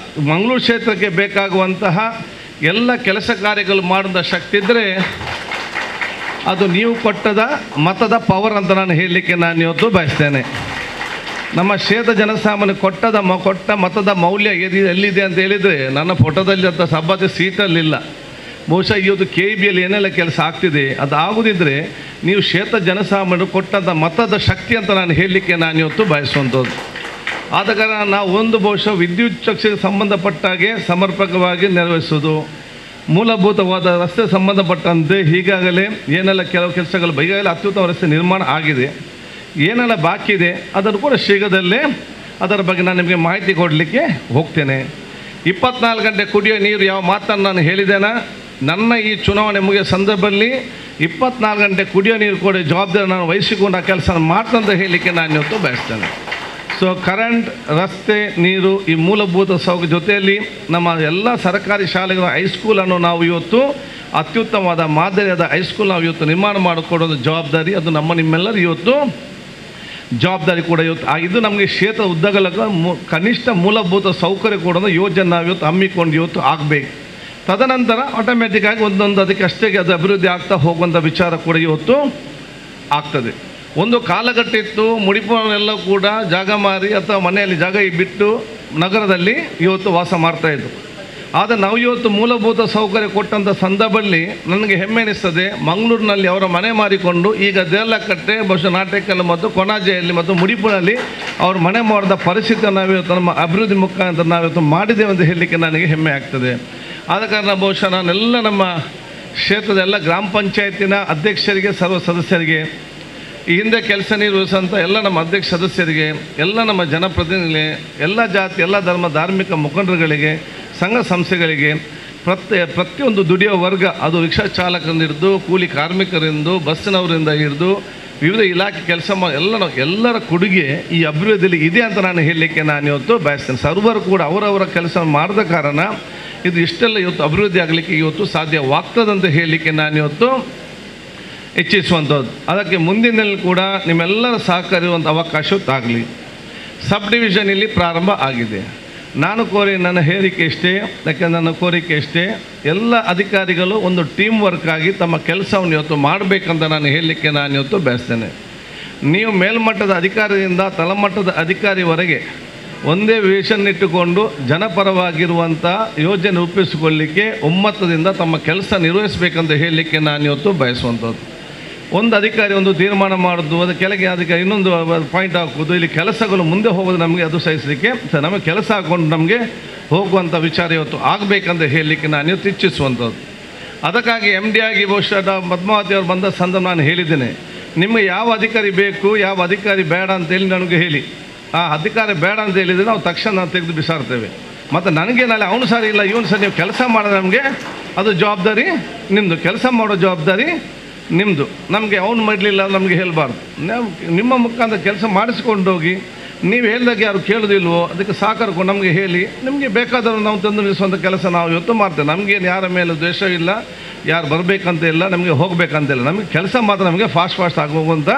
ಮಂಗಳೂರು ಕ್ಷೇತ್ರಕ್ಕೆ ಬೇಕಾಗುವಂತಹ ಎಲ್ಲ ಕೆಲಸ ಕಾರ್ಯಗಳು ಮಾಡಿದ ಶಕ್ತಿ ಇದ್ದರೆ ಅದು ನೀವು ಕೊಟ್ಟದ ಮತದ ಪವರ್ ಅಂತ ನಾನು ಹೇಳಲಿಕ್ಕೆ ನಾನು ಇವತ್ತು ಬಯಸ್ತೇನೆ. ನಮ್ಮ ಕ್ಷೇತ್ರ ಜನಸಾಮಾನ್ಯ ಕೊಟ್ಟ ಮತದ ಮೌಲ್ಯ ಎಲ್ಲಿದೆ ಅಂತ ಹೇಳಿದರೆ ನನ್ನ ಫೋಟೋದಲ್ಲಿ ಅಂತ ಸಭಾತೆ ಸೀಟಲ್ಲಿಲ್ಲ. ಬಹುಶಃ ಇವತ್ತು KBಯಲ್ಲಿ ಏನೆಲ್ಲ ಕೆಲಸ ಆಗ್ತಿದೆ ಅದು ಆಗುದಿದ್ರೆ ನೀವು ಕ್ಷೇತ್ರ ಜನಸಾಮಾನ್ಯರು ಕೊಟ್ಟಂಥ ಮತದ ಶಕ್ತಿ ಅಂತ ನಾನು ಹೇಳಲಿಕ್ಕೆ ನಾನು ಇವತ್ತು ಬಯಸುವಂಥದ್ದು. ಆದ ಕಾರಣ ನಾವು ಬಹುಶಃ ವಿದ್ಯುತ್ ಶಕ್ತಿಗೆ ಸಂಬಂಧಪಟ್ಟಾಗೆ ಸಮರ್ಪಕವಾಗಿ ನಿರ್ವಹಿಸೋದು, ಮೂಲಭೂತವಾದ ರಸ್ತೆ ಸಂಬಂಧಪಟ್ಟಂತೆ ಈಗಾಗಲೇ ಏನೆಲ್ಲ ಕೆಲವು ಕೆಲಸಗಳು ಈಗಾಗಲೇ ಅತ್ಯುತ್ತಮ ರಸ್ತೆ ನಿರ್ಮಾಣ ಆಗಿದೆ, ಏನೆಲ್ಲ ಬಾಕಿ ಇದೆ ಅದನ್ನು ಕೂಡ ಶೀಘ್ರದಲ್ಲೇ ಅದರ ಬಗ್ಗೆ ನಾನು ನಿಮಗೆ ಮಾಹಿತಿ ಕೊಡಲಿಕ್ಕೆ ಹೋಗ್ತೇನೆ. 24 ಗಂಟೆ ಕುಡಿಯೋ ನೀರು ಯಾವ ಮಾತನ್ನು ನಾನು ಹೇಳಿದ್ದೇನೆ, ನನ್ನ ಈ ಚುನಾವಣೆ ಮುಗಿಯೋ ಸಂದರ್ಭದಲ್ಲಿ 24 ಗಂಟೆ ಕುಡಿಯೋ ನೀರು ಕೊಡೋ ಜವಾಬ್ದಾರಿ ನಾನು ವಹಿಸಿಕೊಂಡು ಆ ಕೆಲಸ ಮಾಡ್ತಂತ ಹೇಳಲಿಕ್ಕೆ ನಾನು ಇವತ್ತು ಬಯಸ್ತೇನೆ. ಸೊ ಕರೆಂಟ್, ರಸ್ತೆ, ನೀರು ಈ ಮೂಲಭೂತ ಸೌಕರ್ಯ ಜೊತೆಯಲ್ಲಿ ನಮ್ಮ ಎಲ್ಲ ಸರ್ಕಾರಿ ಶಾಲೆಗಳ ಹೈಸ್ಕೂಲನ್ನು ನಾವು ಇವತ್ತು ಅತ್ಯುತ್ತಮವಾದ ಮಾದರಿಯಾದ ಹೈಸ್ಕೂಲ್ ನಾವು ಇವತ್ತು ನಿರ್ಮಾಣ ಮಾಡಿಕೊಡೋದು ಜವಾಬ್ದಾರಿ, ಅದು ನಿಮ್ಮೆಲ್ಲರೂ ಇವತ್ತು ಜವಾಬ್ದಾರಿ ಕೂಡ ಇವತ್ತು ಇದು ನಮಗೆ ಕ್ಷೇತ್ರ ಉದ್ದಗಲಕ್ಕೆ ಕನಿಷ್ಠ ಮೂಲಭೂತ ಸೌಕರ್ಯ ಕೊಡೋದು ಯೋಜನೆ ನಾವು ಇವತ್ತು ಹಮ್ಮಿಕೊಂಡು ಇವತ್ತು ಆಗಬೇಕು. ತದನಂತರ ಆಟೋಮ್ಯಾಟಿಕ್ಕಾಗಿ ಒಂದೊಂದು ಅದಕ್ಕೆ ಅಷ್ಟೇ ಅದು ಅಭಿವೃದ್ಧಿ ಆಗ್ತಾ ಹೋಗುವಂಥ ವಿಚಾರ ಕೂಡ ಇವತ್ತು ಆಗ್ತದೆ. ಒಂದು ಕಾಲಘಟ್ಟ ಇತ್ತು, ಮುಡಿಪುರನೆಲ್ಲ ಕೂಡ ಜಾಗ ಮಾರಿ ಅಥವಾ ಮನೆಯಲ್ಲಿ ಜಾಗ ಬಿಟ್ಟು ನಗರದಲ್ಲಿ ಇವತ್ತು ವಾಸ ಮಾಡ್ತಾಯಿದ್ರು. ಆದರೆ ನಾವು ಇವತ್ತು ಮೂಲಭೂತ ಸೌಕರ್ಯ ಕೊಟ್ಟಂಥ ಸಂದರ್ಭದಲ್ಲಿ ನನಗೆ ಹೆಮ್ಮೆ ಎನಿಸ್ತದೆ, ಮಂಗಳೂರಿನಲ್ಲಿ ಅವರ ಮನೆ ಮಾರಿಕೊಂಡು ಈಗ ದೇರ್ಲಕಟ್ಟೆ, ಬಹುಶಃ ನಾಟಕಲ್ ಮತ್ತು ಕೊಣಾಜೆಯಲ್ಲಿ ಮತ್ತು ಮುಡಿಪುರಲ್ಲಿ ಅವ್ರ ಮನೆ ಮಾಡಿದ ಪರಿಸ್ಥಿತಿ ನಾವಿವತ್ತು ನಮ್ಮ ಅಭಿವೃದ್ಧಿ ಮುಖಾಂತರ ನಾವಿವತ್ತು ಮಾಡಿದ್ದೇವೆ ಅಂತ ಹೇಳಲಿಕ್ಕೆ ನನಗೆ ಹೆಮ್ಮೆ ಆಗ್ತದೆ. ಆದ ಕಾರಣ ಬಹುಶಃ ನಾನೆಲ್ಲ ನಮ್ಮ ಕ್ಷೇತ್ರದ ಎಲ್ಲ ಗ್ರಾಮ ಪಂಚಾಯತಿನ ಅಧ್ಯಕ್ಷರಿಗೆ, ಸರ್ವ ಸದಸ್ಯರಿಗೆ, ಈ ಹಿಂದೆ ಕೆಲಸ ನಿರ್ವಹಿಸುವಂಥ ಎಲ್ಲ ನಮ್ಮ ಅಧ್ಯಕ್ಷ ಸದಸ್ಯರಿಗೆ, ಎಲ್ಲ ನಮ್ಮ ಜನಪ್ರತಿನಿಧಿಗಳಿಗೆ, ಎಲ್ಲ ಜಾತಿ ಎಲ್ಲ ಧರ್ಮ ಧಾರ್ಮಿಕ ಮುಖಂಡರುಗಳಿಗೆ, ಸಂಘ ಸಂಸ್ಥೆಗಳಿಗೆ, ಪ್ರತಿಯೊಂದು ದುಡಿಯೋ ವರ್ಗ, ಅದು ರಿಕ್ಷಾ ಚಾಲಕರಿಂದ ಹಿಡಿದು ಕೂಲಿ ಕಾರ್ಮಿಕರಿಂದ ಬಸ್ಸಿನವರಿಂದ ಹಿಡಿದು ವಿವಿಧ ಇಲಾಖೆ ಕೆಲಸ ಎಲ್ಲರ ಕೊಡುಗೆ ಈ ಅಭಿವೃದ್ಧಿಯಲ್ಲಿ ಇದೆ ಅಂತ ನಾನು ಹೇಳಲಿಕ್ಕೆ ನಾನು ಇವತ್ತು ಬಯಸ್ತೇನೆ. ಸರ್ವರು ಕೂಡ ಅವರವರ ಕೆಲಸ ಮಾಡಿದ ಕಾರಣ ಇದು ಇಷ್ಟೆಲ್ಲ ಇವತ್ತು ಅಭಿವೃದ್ಧಿ ಆಗಲಿಕ್ಕೆ ಇವತ್ತು ಸಾಧ್ಯವಾಗ್ತದಂತ ಹೇಳಲಿಕ್ಕೆ ನಾನು ಇವತ್ತು ಹೆಚ್ಚಿಸುವಂಥದ್ದು. ಅದಕ್ಕೆ ಮುಂದಿನಲ್ಲಿ ಕೂಡ ನಿಮ್ಮೆಲ್ಲರ ಸಹಕಾರ ಇರುವಂಥ ಅವಕಾಶ ಆಗಲಿ. ಸಬ್ ಡಿವಿಷನ್ ಇಲ್ಲಿ ಪ್ರಾರಂಭ ಆಗಿದೆ. ನನ್ನ ಹೇರಿಕೆ ಇಷ್ಟೇ, ಯಾಕೆಂದರೆ ನನ್ನ ಕೋರಿಕೆ ಇಷ್ಟೇ, ಎಲ್ಲ ಅಧಿಕಾರಿಗಳು ಒಂದು ಟೀಮ್ ವರ್ಕ್ ಆಗಿ ತಮ್ಮ ಕೆಲಸವನ್ನು ಇವತ್ತು ಮಾಡಬೇಕಂತ ನಾನು ಹೇಳಲಿಕ್ಕೆ ನಾನು ಇವತ್ತು ಬಯಸ್ತೇನೆ. ನೀವು ಮೇಲ್ಮಟ್ಟದ ಅಧಿಕಾರಿಯಿಂದ ತಳಮಟ್ಟದ ಅಧಿಕಾರಿವರೆಗೆ ಒಂದೇ ವಿಷನ್ ಇಟ್ಟುಕೊಂಡು ಜನಪರವಾಗಿರುವಂಥ ಯೋಜನೆ ರೂಪಿಸಿಕೊಳ್ಳಲಿಕ್ಕೆ ಒಮ್ಮತದಿಂದ ತಮ್ಮ ಕೆಲಸ ನಿರ್ವಹಿಸಬೇಕಂತ ಹೇಳಲಿಕ್ಕೆ ನಾನು ಇವತ್ತು ಬಯಸುವಂಥದ್ದು. ಒಂದು ಅಧಿಕಾರಿ ಒಂದು ತೀರ್ಮಾನ ಮಾಡೋದು, ಅದು ಕೆಳಗೆ ಅಧಿಕಾರಿ ಇನ್ನೊಂದು ಪಾಯಿಂಟ್ ಹಾಕೋದು, ಇಲ್ಲಿ ಕೆಲಸಗಳು ಮುಂದೆ ಹೋಗೋದು ನಮಗೆ ಅದು ಸಹಿಸಲಿಕ್ಕೆ ನಮಗೆ ಕೆಲಸ ಹಾಕ್ಕೊಂಡು ನಮಗೆ ಹೋಗುವಂಥ ವಿಚಾರ ಇವತ್ತು ಆಗಬೇಕಂತ ಹೇಳಲಿಕ್ಕೆ ನಾನು ಇವತ್ತು ಇಚ್ಛಿಸುವಂಥದ್ದು. ಅದಕ್ಕಾಗಿ MD ಆಗಿ ಬಹುಶಃ ಪದ್ಮಾವತಿ ಅವರು ಬಂದ ಸಂದರ್ಭ ನಾನು ಹೇಳಿದ್ದೇನೆ, ನಿಮಗೆ ಯಾವ ಅಧಿಕಾರಿ ಬೇಕು, ಯಾವ ಅಧಿಕಾರಿ ಬೇಡ ಅಂತೇಳಿ ನನಗೆ ಹೇಳಿ. ಆ ಅಧಿಕಾರಿ ಬೇಡ ಅಂತ ಹೇಳಿದರೆ ನಾವು ತಕ್ಷಣ ನಾವು ತೆಗೆದು ಬಿಸಾಡ್ತೇವೆ. ಮತ್ತು ನನಗೆ ನಾಳೆ ಅವನು ಸರಿ ಇಲ್ಲ ಇವನು ಸರಿ, ನೀವು ಕೆಲಸ ಮಾಡಿದ್ರೆ ನಮಗೆ ಅದು ಜವಾಬ್ದಾರಿ ನಿಮ್ಮದು, ಕೆಲಸ ಮಾಡೋ ಜವಾಬ್ದಾರಿ ನಿಮ್ಮದು. ನಮಗೆ ಅವನು ಮಾಡಲಿಲ್ಲ ನಮಗೆ ಹೇಳಬಾರ್ದು. ನಿಮ್ಮ ಮುಖಾಂತರ ಕೆಲಸ ಮಾಡಿಸ್ಕೊಂಡು ಹೋಗಿ, ನೀವು ಹೇಳಿದಾಗ ಯಾರು ಕೇಳೋದಿಲ್ವೋ ಅದಕ್ಕೆ ಸಹಕಾರ ನಮಗೆ ಹೇಳಿ, ನಿಮಗೆ ಬೇಕಾದರೂ ನಾವು ತಂದು ನಿಲ್ಲಿಸುವಂಥ ಕೆಲಸ ನಾವು ಇವತ್ತು ಮಾಡ್ತೇವೆ. ನಮಗೇನು ಯಾರ ಮೇಲೆ ದ್ವೇಷ ಇಲ್ಲ, ಯಾರು ಬರಬೇಕಂತ ಇಲ್ಲ, ನಮಗೆ ಹೋಗಬೇಕಂತ ಇಲ್ಲ. ನಮಗೆ ಕೆಲಸ ಮಾತ್ರ ನಮಗೆ ಫಾಸ್ಟ್ ಆಗುವಂಥ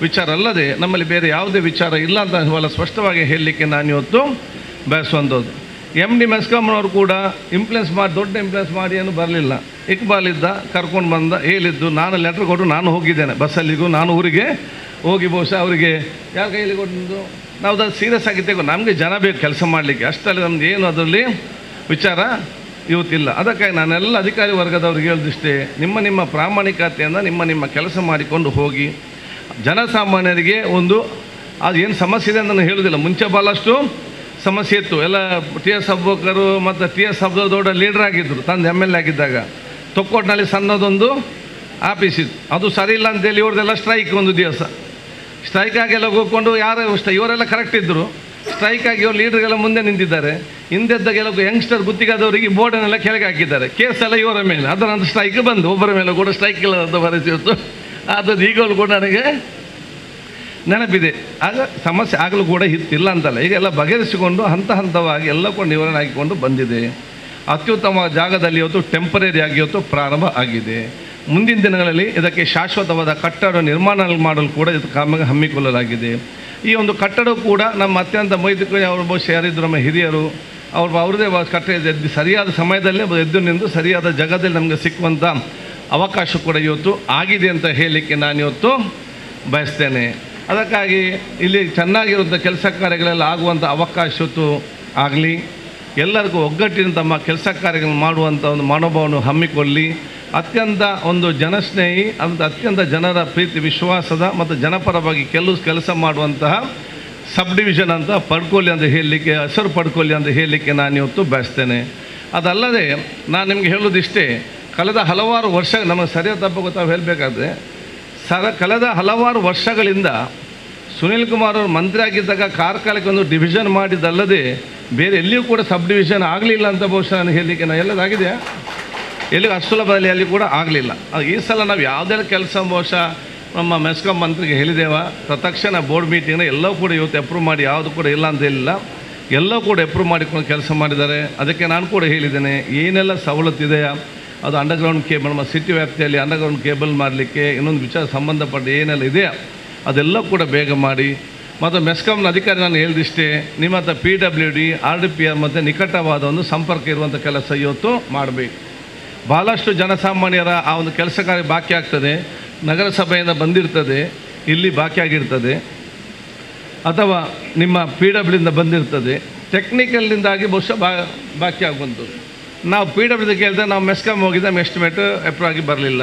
ವಿಚಾರ ಅಲ್ಲದೆ ನಮ್ಮಲ್ಲಿ ಬೇರೆ ಯಾವುದೇ ವಿಚಾರ ಇಲ್ಲ ಅಂತ ಭಾಳ ಸ್ಪಷ್ಟವಾಗಿ ಹೇಳಲಿಕ್ಕೆ ನಾನು ಇವತ್ತು ಬಯಸುವಂಥದ್ದು. MD ಮೆಸ್ಕಾಮ್ನವರು ಕೂಡ ಇಂಪ್ಲೆನ್ಸ್ ಮಾಡಿ, ದೊಡ್ಡ ಇಂಪ್ಲೆನ್ಸ್ ಮಾಡಿ ಏನು ಬರಲಿಲ್ಲ. ಇಕ್ಬಾಲ್ ಇದ್ದ, ಕರ್ಕೊಂಡು ಬಂದ, ಹೇಳಿದ್ದು, ನಾನು ಲೆಟ್ರ್ ಕೊಟ್ಟು ನಾನು ಹೋಗಿದ್ದೇನೆ ಬಸ್ಸಲ್ಲಿಗೂ, ನಾನು ಊರಿಗೆ ಹೋಗಿ ಬಹುಶಃ ಅವರಿಗೆ ಯಾರ ಕೈಯಲ್ಲಿ ಕೊಟ್ಟಿದ್ದು ನಾವು ಅದನ್ನು ಸೀರಿಯಸ್ ಆಗಿ ತೆಗೋ, ನಮಗೆ ಜನ ಬೇಕು ಕೆಲಸ ಮಾಡಲಿಕ್ಕೆ, ಅಷ್ಟಲ್ಲಿ ನಮ್ದು ಏನು ಅದರಲ್ಲಿ ವಿಚಾರ ಇವತ್ತಿಲ್ಲ. ಅದಕ್ಕಾಗಿ ನಾನೆಲ್ಲ ಅಧಿಕಾರಿ ವರ್ಗದವ್ರಿಗೆ ಹೇಳಿದಿಷ್ಟೇ, ನಿಮ್ಮ ಪ್ರಾಮಾಣಿಕತೆಯಿಂದ ನಿಮ್ಮ ಕೆಲಸ ಮಾಡಿಕೊಂಡು ಹೋಗಿ. ಜನಸಾಮಾನ್ಯರಿಗೆ ಒಂದು ಅದು ಏನು ಸಮಸ್ಯೆ ಇದೆ ಅಂತ ನಾನು ಹೇಳೋದಿಲ್ಲ. ಮುಂಚೆ ಭಾಳಷ್ಟು ಸಮಸ್ಯೆ ಇತ್ತು. ಎಲ್ಲ ಟಿ ಎಸ್ ಅಬ್ಬೋಕರು ಮತ್ತು ಟಿ ಎಸ್ ಅಬ್ದೋರ್ ದೊಡ್ಡ ಲೀಡರ್ ಆಗಿದ್ದರು ತಂದು MLA ಆಗಿದ್ದಾಗ. ತೊಕ್ಕೋಟ್ನಲ್ಲಿ ಸಣ್ಣದೊಂದು ಆಫೀಸ್ ಇತ್ತು, ಅದು ಸರಿ ಇಲ್ಲ ಅಂತೇಳಿ ಇವ್ರದ್ದೆಲ್ಲ ಸ್ಟ್ರೈಕ್. ಒಂದು ದಿವಸ ಸ್ಟ್ರೈಕ್ ಆಗೆಲ್ಲ ಹೋಗ್ಕೊಂಡು ಯಾರು ಇವರೆಲ್ಲ ಕರೆಕ್ಟ್ ಇದ್ದರು, ಸ್ಟ್ರೈಕ್ ಆಗಿ ಇವ್ರು ಲೀಡರ್ಗೆಲ್ಲ ಮುಂದೆ ನಿಂತಿದ್ದಾರೆ. ಹಿಂದೆದ್ದಾಗೆಲ್ಲ ಯಂಗ್ಸ್ಟರ್ ಗುತ್ತಿಗಾದವರಿಗೆ ಬೋರ್ಡನ್ನೆಲ್ಲ ಕೆಳಗೆ ಹಾಕಿದ್ದಾರೆ, ಕೇಸೆಲ್ಲ ಇವರ ಮೇಲೆ. ಅದರಂತ ಸ್ಟ್ರೈಕ್ ಬಂದು ಒಬ್ಬರ ಮೇಲೆ ಕೂಡ ಸ್ಟ್ರೈಕ್ ಇಲ್ಲ ಅಂತ ಬರೆಸಿತ್ತು. ಅದು ಈಗಲೂ ಕೂಡ ನನಗೆ ನೆನಪಿದೆ. ಆಗ ಸಮಸ್ಯೆ ಆಗಲೂ ಕೂಡ ಇತ್ತಿಲ್ಲ ಅಂತಲ್ಲ, ಈಗೆಲ್ಲ ಬಗೆಹರಿಸಿಕೊಂಡು ಹಂತವಾಗಿ ಎಲ್ಲ ಕೂಡ ನಿವಾರಣೆ ಆಗಿಕೊಂಡು ಬಂದಿದೆ. ಅತ್ಯುತ್ತಮ ಜಾಗದಲ್ಲಿ ಇವತ್ತು ಟೆಂಪರರಿ ಆಗಿ ಇವತ್ತು ಪ್ರಾರಂಭ ಆಗಿದೆ. ಮುಂದಿನ ದಿನಗಳಲ್ಲಿ ಇದಕ್ಕೆ ಶಾಶ್ವತವಾದ ಕಟ್ಟಡ ನಿರ್ಮಾಣ ಮಾಡಲು ಕೂಡ ಇದು ಹಮ್ಮಿಕೊಳ್ಳಲಾಗಿದೆ. ಈ ಒಂದು ಕಟ್ಟಡ ಕೂಡ ನಮ್ಮ ಅತ್ಯಂತ ಮೈತ್ರಿಕ ಅವರು ಬಹುಶಃ ಯಾರಿದ್ರು ನಮ್ಮ ಹಿರಿಯರು, ಅವ್ರದ್ದೇ ಕಟ್ಟಡ ಸರಿಯಾದ ಸಮಯದಲ್ಲೇ ಎದ್ದು ನಿಂತು ಸರಿಯಾದ ಜಾಗದಲ್ಲಿ ನಮಗೆ ಸಿಕ್ಕುವಂಥ ಅವಕಾಶ ಕೂಡ ಇವತ್ತು ಆಗಿದೆ ಅಂತ ಹೇಳಲಿಕ್ಕೆ ನಾನು ಇವತ್ತು ಬಯಸ್ತೇನೆ. ಅದಕ್ಕಾಗಿ ಇಲ್ಲಿ ಚೆನ್ನಾಗಿರುವಂಥ ಕೆಲಸ ಕಾರ್ಯಗಳೆಲ್ಲ ಆಗುವಂಥ ಅವಕಾಶ ಇವತ್ತು ಆಗಲಿ. ಎಲ್ಲರಿಗೂ ಒಗ್ಗಟ್ಟಿನ ತಮ್ಮ ಕೆಲಸ ಕಾರ್ಯಗಳನ್ನು ಮಾಡುವಂಥ ಒಂದು ಮನೋಭಾವವನ್ನು ಹಮ್ಮಿಕೊಳ್ಳಿ. ಅತ್ಯಂತ ಒಂದು ಜನಸ್ನೇಹಿ ಅಂತ ಅತ್ಯಂತ ಜನರ ಪ್ರೀತಿ ವಿಶ್ವಾಸದ ಮತ್ತು ಜನಪರವಾಗಿ ಕೆಲಸ ಮಾಡುವಂತಹ ಸಬ್ ಡಿವಿಷನ್ ಅಂತ ಪಡ್ಕೊಳ್ಳಿ ಅಂತ ಹೇಳಲಿಕ್ಕೆ, ಹೆಸರು ಪಡ್ಕೊಳ್ಳಿ ಅಂತ ಹೇಳಲಿಕ್ಕೆ ನಾನು ಇವತ್ತು ಬಯಸ್ತೇನೆ. ಅದಲ್ಲದೆ ನಾನು ನಿಮಗೆ ಹೇಳೋದಿಷ್ಟೇ, ಕಳೆದ ಹಲವಾರು ವರ್ಷ ನಮಗೆ ಸರಿಯಾದ ತಪ್ಪ ಗೊತ್ತಾಗ ಹೇಳಬೇಕಾದ್ರೆ ಕಳೆದ ಹಲವಾರು ವರ್ಷಗಳಿಂದ ಸುನೀಲ್ ಕುಮಾರ್ ಅವರು ಮಂತ್ರಿ ಆಗಿದ್ದಾಗ ಕಾರ್ಕಳಕ್ಕೆ ಒಂದು ಡಿವಿಷನ್ ಮಾಡಿದ್ದಲ್ಲದೆ ಬೇರೆ ಎಲ್ಲಿಯೂ ಕೂಡ ಸಬ್ ಡಿವಿಷನ್ ಆಗಲಿಲ್ಲ ಅಂತ ಬಹುಶಃ ನಾನು ಹೇಳಲಿಕ್ಕೆ ನಾನು ಎಲ್ಲದಾಗಿದೆಯಾ ಎಲ್ಲಿಗೂ ಅಷ್ಟು ಸುಲಭದಲ್ಲಿ ಅಲ್ಲಿ ಕೂಡ ಆಗಲಿಲ್ಲ. ಈ ಸಲ ನಾವು ಯಾವುದೆಲ್ಲ ಕೆಲಸ ಬಹುಶಃ ನಮ್ಮ ಮೆಸ್ಕಾಂ ಮಂತ್ರಿಗೆ ಹೇಳಿದೇವ, ತಕ್ಷಣ ಬೋರ್ಡ್ ಮೀಟಿಂಗ್ನ ಎಲ್ಲವೂ ಕೂಡ ಇವತ್ತು ಅಪ್ರೂವ್ ಮಾಡಿ, ಯಾವುದು ಕೂಡ ಇಲ್ಲ ಅಂತ ಹೇಳಿಲ್ಲ, ಎಲ್ಲವೂ ಕೂಡ ಅಪ್ರೂವ್ ಮಾಡಿಕೊಂಡು ಕೆಲಸ ಮಾಡಿದ್ದಾರೆ. ಅದಕ್ಕೆ ನಾನು ಕೂಡ ಹೇಳಿದ್ದೇನೆ, ಏನೆಲ್ಲ ಸವಲತ್ತಿದೆಯಾ ಅದು ಅಂಡರ್ಗ್ರೌಂಡ್ ಕೇಬಲ್, ನಮ್ಮ ಸಿಟಿ ವ್ಯಾಪ್ತಿಯಲ್ಲಿ ಅಂಡರ್ಗ್ರೌಂಡ್ ಕೇಬಲ್ ಮಾಡಲಿಕ್ಕೆ ಇನ್ನೊಂದು ವಿಚಾರ ಸಂಬಂಧಪಟ್ಟ ಏನೆಲ್ಲ ಇದೆಯಾ ಅದೆಲ್ಲ ಕೂಡ ಬೇಗ ಮಾಡಿ. ಮತ್ತು ಮೆಸ್ಕಾಂನ ಅಧಿಕಾರಿ ನಾನು ಹೇಳಿದಿಷ್ಟೇ, ನಿಮ್ಮ ಹತ್ರ PWD RDPR ಮತ್ತು ನಿಕಟವಾದ ಒಂದು ಸಂಪರ್ಕ ಇರುವಂಥ ಕೆಲಸ ಇವತ್ತು ಮಾಡಬೇಕು. ಭಾಳಷ್ಟು ಜನಸಾಮಾನ್ಯರ ಆ ಒಂದು ಕೆಲಸ ಕಾರ್ಯ ಬಾಕಿ ಆಗ್ತದೆ, ನಗರಸಭೆಯಿಂದ ಬಂದಿರ್ತದೆ, ಇಲ್ಲಿ ಬಾಕಿ ಆಗಿರ್ತದೆ, ಅಥವಾ ನಿಮ್ಮ PWDಯಿಂದ ಬಂದಿರ್ತದೆ, ಟೆಕ್ನಿಕಲ್ನಿಂದಾಗಿ ಬಹುಶಃ ಬಾಕಿ ಆಗುವಂಥದ್ದು. ನಾವು PWD ಕೇಳಿದ್ರೆ ನಾವು ಮೆಸ್ಕಾಂ ಹೋಗಿದ್ದೆ, ನಮ್ಮ ಎಸ್ಟಿಮೇಟ್ ಅಪ್ರೂವ್ ಆಗಿ ಬರಲಿಲ್ಲ.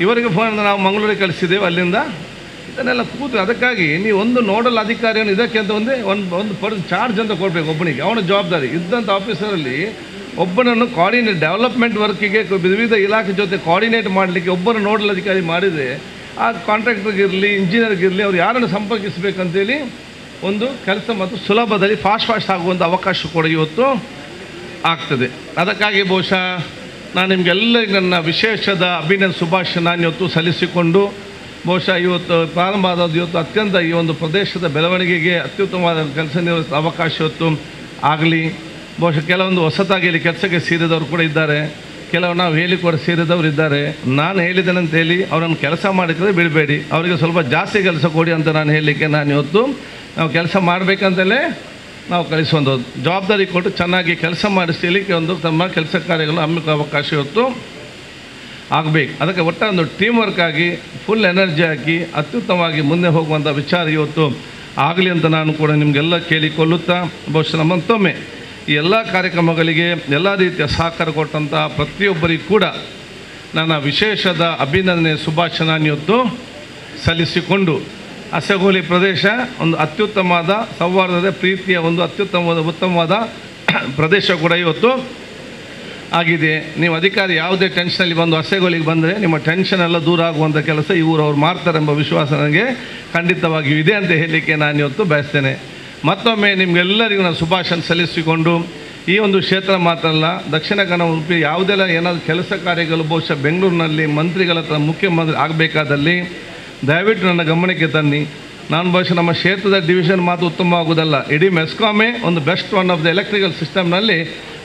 ಇವರಿಗೆ ಫೋನ್ ನಾವು ಮಂಗಳೂರಿಗೆ ಕಳಿಸಿದ್ದೇವೆ, ಅಲ್ಲಿಂದ ಇದನ್ನೆಲ್ಲ ಕೂತು. ಅದಕ್ಕಾಗಿ ನೀವು ಒಂದು ನೋಡಲ್ ಅಧಿಕಾರಿಯನ್ನು ಇದಕ್ಕೆ ಅಂತ ಒಂದು ಚಾರ್ಜ್ ಅಂತ ಕೊಡಬೇಕು ಒಬ್ಬನಿಗೆ, ಅವನ ಜವಾಬ್ದಾರಿ ಇದ್ದಂಥ ಆಫೀಸರಲ್ಲಿ ಒಬ್ಬನನ್ನು ಕೋಆರ್ಡಿನೇಟ್ ಡೆವಲಪ್ಮೆಂಟ್ ವರ್ಕಿಗೆ ವಿವಿಧ ಇಲಾಖೆ ಜೊತೆ ಕೋಆರ್ಡಿನೇಟ್ ಮಾಡಲಿಕ್ಕೆ ಒಬ್ಬರು ನೋಡಲ್ ಅಧಿಕಾರಿ ಮಾಡಿದರೆ ಆ ಕಾಂಟ್ರಾಕ್ಟರ್ಗಿರಲಿ ಇಂಜಿನಿಯರ್ಗಿರಲಿ ಅವ್ರು ಯಾರನ್ನು ಸಂಪರ್ಕಿಸಬೇಕಂತೇಳಿ ಒಂದು ಕೆಲಸ ಮತ್ತು ಸುಲಭದಲ್ಲಿ ಫಾಸ್ಟ್ ಆಗುವಂಥ ಅವಕಾಶ ಕೂಡ ಇವತ್ತು ಆಗ್ತದೆ. ಅದಕ್ಕಾಗಿ ಬಹುಶಃ ನಾನು ನಿಮಗೆಲ್ಲರಿಗೂ ನನ್ನ ವಿಶೇಷದ ಅಭಿನಂದನೆ ಶುಭಾಶಯ ನಾನು ಇವತ್ತು ಸಲ್ಲಿಸಿಕೊಂಡು, ಬಹುಶಃ ಇವತ್ತು ಪ್ರಾರಂಭ ಆದದ್ದು ಇವತ್ತು ಅತ್ಯಂತ ಈ ಒಂದು ಪ್ರದೇಶದ ಬೆಳವಣಿಗೆಗೆ ಅತ್ಯುತ್ತಮವಾದ ಕೆಲಸ ನಿರ್ವಹಿಸುವ ಅವಕಾಶ ಇವತ್ತು ಆಗಲಿ. ಬಹುಶಃ ಕೆಲವೊಂದು ಹೊಸತಾಗಿ ಇಲ್ಲಿ ಕೆಲಸಕ್ಕೆ ಸೇರಿದವರು ಕೂಡ ಇದ್ದಾರೆ, ಕೆಲವು ನಾವು ಹೇಳಿ ಕೂಡ ಸೇರಿದವರು ಇದ್ದಾರೆ. ನಾನು ಹೇಳಿದ್ದೇನೆ ಅಂತೇಳಿ ಅವರನ್ನು ಕೆಲಸ ಮಾಡಿದರೆ ಬಿಡಬೇಡಿ, ಅವರಿಗೆ ಸ್ವಲ್ಪ ಜಾಸ್ತಿ ಕೆಲಸ ಕೊಡಿ ಅಂತ ನಾನು ಹೇಳಲಿಕ್ಕೆ ನಾನು ಇವತ್ತು ನಾವು ಕೆಲಸ ಮಾಡಬೇಕಂತಲೇ ನಾವು ಕಳಿಸುವಂಥದ್ದು. ಜವಾಬ್ದಾರಿ ಕೊಟ್ಟು ಚೆನ್ನಾಗಿ ಕೆಲಸ ಮಾಡಿಸಲಿಕ್ಕೆ ಒಂದು ತಮ್ಮ ಕೆಲಸ ಕಾರ್ಯಗಳನ್ನು ಹಮ್ಮಿಕೊಳ್ಳೋ ಅವಕಾಶ ಇವತ್ತು ಆಗಬೇಕು. ಅದಕ್ಕೆ ಒಟ್ಟಾರೆ ಒಂದು ಟೀಮ್ ವರ್ಕ್ ಆಗಿ ಫುಲ್ ಎನರ್ಜಿ ಹಾಕಿ ಅತ್ಯುತ್ತಮವಾಗಿ ಮುಂದೆ ಹೋಗುವಂಥ ವಿಚಾರ ಇವತ್ತು ಆಗಲಿ ಅಂತ ನಾನು ಕೂಡ ನಿಮಗೆಲ್ಲ ಕೇಳಿಕೊಳ್ಳುತ್ತಾ, ಬಹುಶಃ ಮತ್ತೊಮ್ಮೆ ಈ ಎಲ್ಲ ಕಾರ್ಯಕ್ರಮಗಳಿಗೆ ಎಲ್ಲ ರೀತಿಯ ಸಹಕಾರ ಕೊಟ್ಟಂಥ ಪ್ರತಿಯೊಬ್ಬರಿಗೂ ಕೂಡ ನನ್ನ ವಿಶೇಷದ ಅಭಿನಂದನೆ ಶುಭಾಶಯ ನಾನು ಇವತ್ತು ಸಲ್ಲಿಸಿಕೊಂಡು, ಅಸಗೋಲಿ ಪ್ರದೇಶ ಒಂದು ಅತ್ಯುತ್ತಮವಾದ ಸೌಹಾರ್ದದ ಪ್ರೀತಿಯ ಒಂದು ಉತ್ತಮವಾದ ಪ್ರದೇಶ ಕೂಡ ಇವತ್ತು ಆಗಿದೆ. ನೀವು ಅಧಿಕಾರಿ ಯಾವುದೇ ಟೆನ್ಷನಲ್ಲಿ ಬಂದು ಅಸಗೋಲಿಗೆ ಬಂದರೆ ನಿಮ್ಮ ಟೆನ್ಷನ್ ಎಲ್ಲ ದೂರ ಆಗುವಂಥ ಕೆಲಸ ಈ ಊರವ್ರು ಮಾಡ್ತಾರೆ ಎಂಬ ವಿಶ್ವಾಸ ನನಗೆ ಖಂಡಿತವಾಗಿಯೂ ಇದೆ ಅಂತ ಹೇಳಲಿಕ್ಕೆ ನಾನು ಇವತ್ತು ಬಯಸ್ತೇನೆ. ಮತ್ತೊಮ್ಮೆ ನಿಮಗೆಲ್ಲರಿಗೂ ನಾನು ಶುಭಾಶಯ ಸಲ್ಲಿಸಿಕೊಂಡು, ಈ ಒಂದು ಕ್ಷೇತ್ರ ಮಾತ್ರ ಅಲ್ಲ, ದಕ್ಷಿಣ ಕನ್ನಡ ಉಡುಪಿ ಯಾವುದೆಲ್ಲ ಏನಾದರೂ ಕೆಲಸ ಕಾರ್ಯಗಳು ಬಹುಶಃ ಬೆಂಗಳೂರಿನಲ್ಲಿ ಮಂತ್ರಿಗಳ ಹತ್ರ ಮುಖ್ಯಮಂತ್ರಿ ಆಗಬೇಕಾದಲ್ಲಿ ದಯವಿಟ್ಟು ನನ್ನ ಗಮನಕ್ಕೆ ತನ್ನಿ. ನಾನು ಬಹುಶಃ ನಮ್ಮ ಕ್ಷೇತ್ರದ ಡಿವಿಷನ್ ಮಾತು ಉತ್ತಮವಾಗುವುದಲ್ಲ, ಇಡೀ ಮೆಸ್ಕಾಮೇ ಒಂದು best one of the electrical ಸಿಸ್ಟಮ್ನಲ್ಲಿ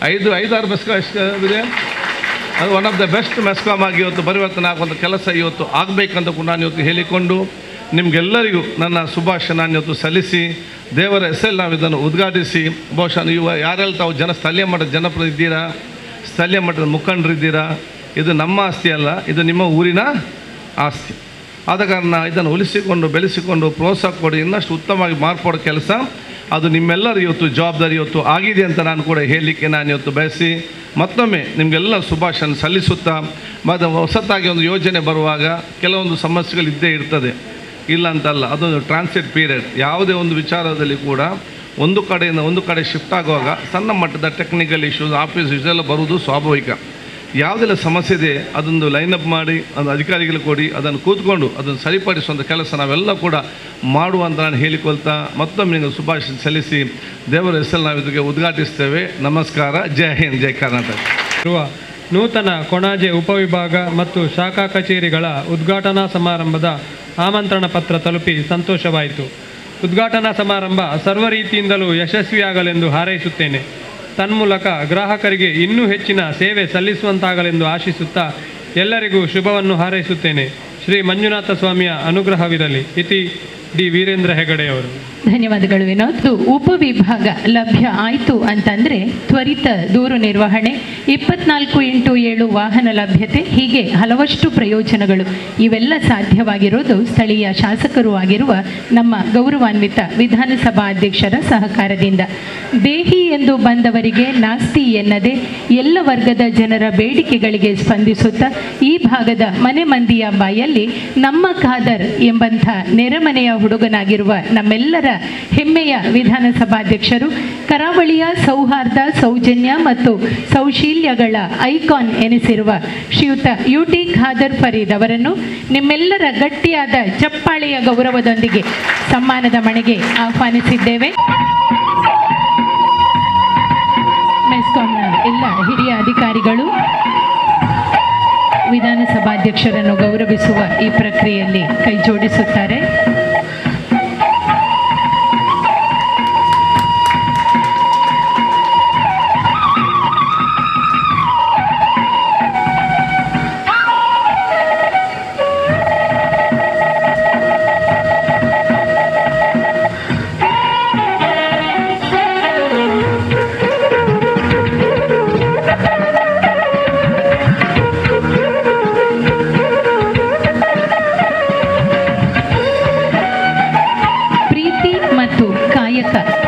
5-6 ಮೆಸ್ಕಾಮ್ ಇದೆ, ಅದು one of the best MESCOM ಆಗಿ ಇವತ್ತು ಪರಿವರ್ತನೆ ಆಗುವಂಥ ಕೆಲಸ ಇವತ್ತು ಆಗಬೇಕಂತ ಕೂಡ ನಾನು ಇವತ್ತು ಹೇಳಿಕೊಂಡು ನಿಮಗೆಲ್ಲರಿಗೂ ನನ್ನ ಶುಭಾಶಯ ನಾನು ಇವತ್ತು ಸಲ್ಲಿಸಿ, ದೇವರ ಹೆಸರಲ್ಲಿ ನಾವು ಇದನ್ನು ಉದ್ಘಾಟಿಸಿ, ಬಹುಶಃ ನೀವು ಯಾರೆಲ್ಲ ತಾವು ಸ್ಥಳೀಯ ಮಟ್ಟದ ಜನಪ್ರತಿನಿಧಿದ್ದೀರಾ, ಸ್ಥಳೀಯ ಮಟ್ಟದ ಮುಖಂಡರಿದ್ದೀರಾ, ಇದು ನಮ್ಮ ಆಸ್ತಿ ಅಲ್ಲ, ಇದು ನಿಮ್ಮ ಊರಿನ ಆಸ್ತಿ. ಆದ ಕಾರಣ ಇದನ್ನು ಉಳಿಸಿಕೊಂಡು ಬೆಳೆಸಿಕೊಂಡು ಪ್ರೋತ್ಸಾಹ ಕೊಡಿ, ಇನ್ನಷ್ಟು ಉತ್ತಮವಾಗಿ ಮಾರ್ಪಡೋ ಕೆಲಸ ಅದು ನಿಮ್ಮೆಲ್ಲರ ಇವತ್ತು ಜವಾಬ್ದಾರಿ ಇವತ್ತು ಆಗಿದೆ ಅಂತ ನಾನು ಕೂಡ ಹೇಳಲಿಕ್ಕೆ ನಾನು ಇವತ್ತು ಬಯಸಿ ಮತ್ತೊಮ್ಮೆ ನಿಮಗೆಲ್ಲ ಶುಭಾಶಯ ಸಲ್ಲಿಸುತ್ತಾ, ಮತ್ತು ಹೊಸತಾಗಿ ಒಂದು ಯೋಜನೆ ಬರುವಾಗ ಕೆಲವೊಂದು ಸಮಸ್ಯೆಗಳಿದ್ದೇ ಇರ್ತದೆ, ಇಲ್ಲ ಅಂತಲ್ಲ, ಅದೊಂದು ಟ್ರಾನ್ಸಿಟ್ ಪೀರಿಯಡ್. ಯಾವುದೇ ಒಂದು ವಿಚಾರದಲ್ಲಿ ಕೂಡ ಒಂದು ಕಡೆಯಿಂದ ಒಂದು ಕಡೆ ಶಿಫ್ಟ್ ಆಗುವಾಗ ಸಣ್ಣ ಮಟ್ಟದ ಟೆಕ್ನಿಕಲ್ ಇಶ್ಯೂಸ್, ಆಫೀಸ್ ಇದೆಲ್ಲ ಬರುವುದು ಸ್ವಾಭಾವಿಕ. ಯಾವುದೆಲ್ಲ ಸಮಸ್ಯೆ ಇದೆ ಅದೊಂದು ಲೈನಪ್ ಮಾಡಿ ಅದು ಅಧಿಕಾರಿಗಳು ಕೊಡಿ, ಅದನ್ನು ಕೂತ್ಕೊಂಡು ಅದನ್ನು ಸರಿಪಡಿಸುವಂಥ ಕೆಲಸ ನಾವೆಲ್ಲ ಕೂಡ ಮಾಡುವಂತ ನಾನು ಹೇಳಿಕೊಳ್ತಾ ಮತ್ತೊಮ್ಮೆ ನಿಮಗೆ ಶುಭಾಶಯ ಸಲ್ಲಿಸಿ ದೇವರ ಹೆಸರು ನಾವು ಇದಕ್ಕೆ ಉದ್ಘಾಟಿಸ್ತೇವೆ. ನಮಸ್ಕಾರ. ಜೈ ಹಿಂದ್, ಜೈ ಕರ್ನಾಟಕ. ಇರುವ ನೂತನ ಕೊಣಾಜೆ ಉಪವಿಭಾಗ ಮತ್ತು ಶಾಖಾ ಕಚೇರಿಗಳ ಉದ್ಘಾಟನಾ ಸಮಾರಂಭದ ಆಮಂತ್ರಣ ಪತ್ರ ತಲುಪಿ ಸಂತೋಷವಾಯಿತು. ಉದ್ಘಾಟನಾ ಸಮಾರಂಭ ಸರ್ವ ರೀತಿಯಿಂದಲೂ ಯಶಸ್ವಿಯಾಗಲೆಂದು ಹಾರೈಸುತ್ತೇನೆ. ತನ್ಮೂಲಕ ಗ್ರಾಹಕರಿಗೆ ಇನ್ನೂ ಹೆಚ್ಚಿನ ಸೇವೆ ಸಲ್ಲಿಸುವಂತಾಗಲೆಂದು ಆಶಿಸುತ್ತಾ ಎಲ್ಲರಿಗೂ ಶುಭವನ್ನು ಹಾರೈಸುತ್ತೇನೆ. ಶ್ರೀ ಮಂಜುನಾಥ ಸ್ವಾಮಿಯ ಅನುಗ್ರಹವಿರಲಿ. ಇತಿ ಡಿ ವೀರೇಂದ್ರ ಹೆಗಡೆಯವರು. ಧನ್ಯವಾದಗಳು ವಿನೋದ್. ಉಪವಿಭಾಗ ಲಭ್ಯ ಆಯಿತು ಅಂತಂದರೆ ತ್ವರಿತ ದೂರು ನಿರ್ವಹಣೆ, 24x7 ವಾಹನ ಲಭ್ಯತೆ, ಹೀಗೆ ಹಲವಷ್ಟು ಪ್ರಯೋಜನಗಳು ಇವೆಲ್ಲ ಸಾಧ್ಯವಾಗಿರೋದು ಸ್ಥಳೀಯ ಶಾಸಕರು ಆಗಿರುವ ನಮ್ಮ ಗೌರವಾನ್ವಿತ ವಿಧಾನಸಭಾ ಅಧ್ಯಕ್ಷರ ಸಹಕಾರದಿಂದ. ದೇಹಿ ಎಂದು ಬಂದವರಿಗೆ ನಾಸ್ತಿ ಎನ್ನದೆ ಎಲ್ಲ ವರ್ಗದ ಜನರ ಬೇಡಿಕೆಗಳಿಗೆ ಸ್ಪಂದಿಸುತ್ತಾ ಈ ಭಾಗದ ಮನೆ ಮಂದಿಯ ಬಾಯಲ್ಲಿ ನಮ್ಮ ಖಾದರ್ ಎಂಬಂಥ ನೆರೆಮನೆಯ ಹುಡುಗನಾಗಿರುವ ನಮ್ಮೆಲ್ಲರ ಹೆಮ್ಮೆಯ ವಿಧಾನಸಭಾಧ್ಯಕ್ಷರು, ಕರಾವಳಿಯ ಸೌಹಾರ್ದ, ಸೌಜನ್ಯ ಮತ್ತು ಸೌಶೀಲ್ಯಗಳ ಐಕಾನ್ ಎನಿಸಿರುವ ಶ್ರೀಯುತ UT ಖಾದರ್ ಫರೀದ್ ಅವರನ್ನು ನಿಮ್ಮೆಲ್ಲರ ಗಟ್ಟಿಯಾದ ಚಪ್ಪಾಳೆಯ ಗೌರವದೊಂದಿಗೆ ಸಮ್ಮಾನದ ಮಣೆಗೆ ಆಹ್ವಾನಿಸಿದ್ದೇವೆ. ಮೆಸ್ಕಾಂನ ಎಲ್ಲ ಹಿರಿಯ ಅಧಿಕಾರಿಗಳು ವಿಧಾನಸಭಾಧ್ಯಕ್ಷರನ್ನು ಗೌರವಿಸುವ ಈ ಪ್ರಕ್ರಿಯೆಯಲ್ಲಿ ಕೈ ಜೋಡಿಸುತ್ತಾರೆ.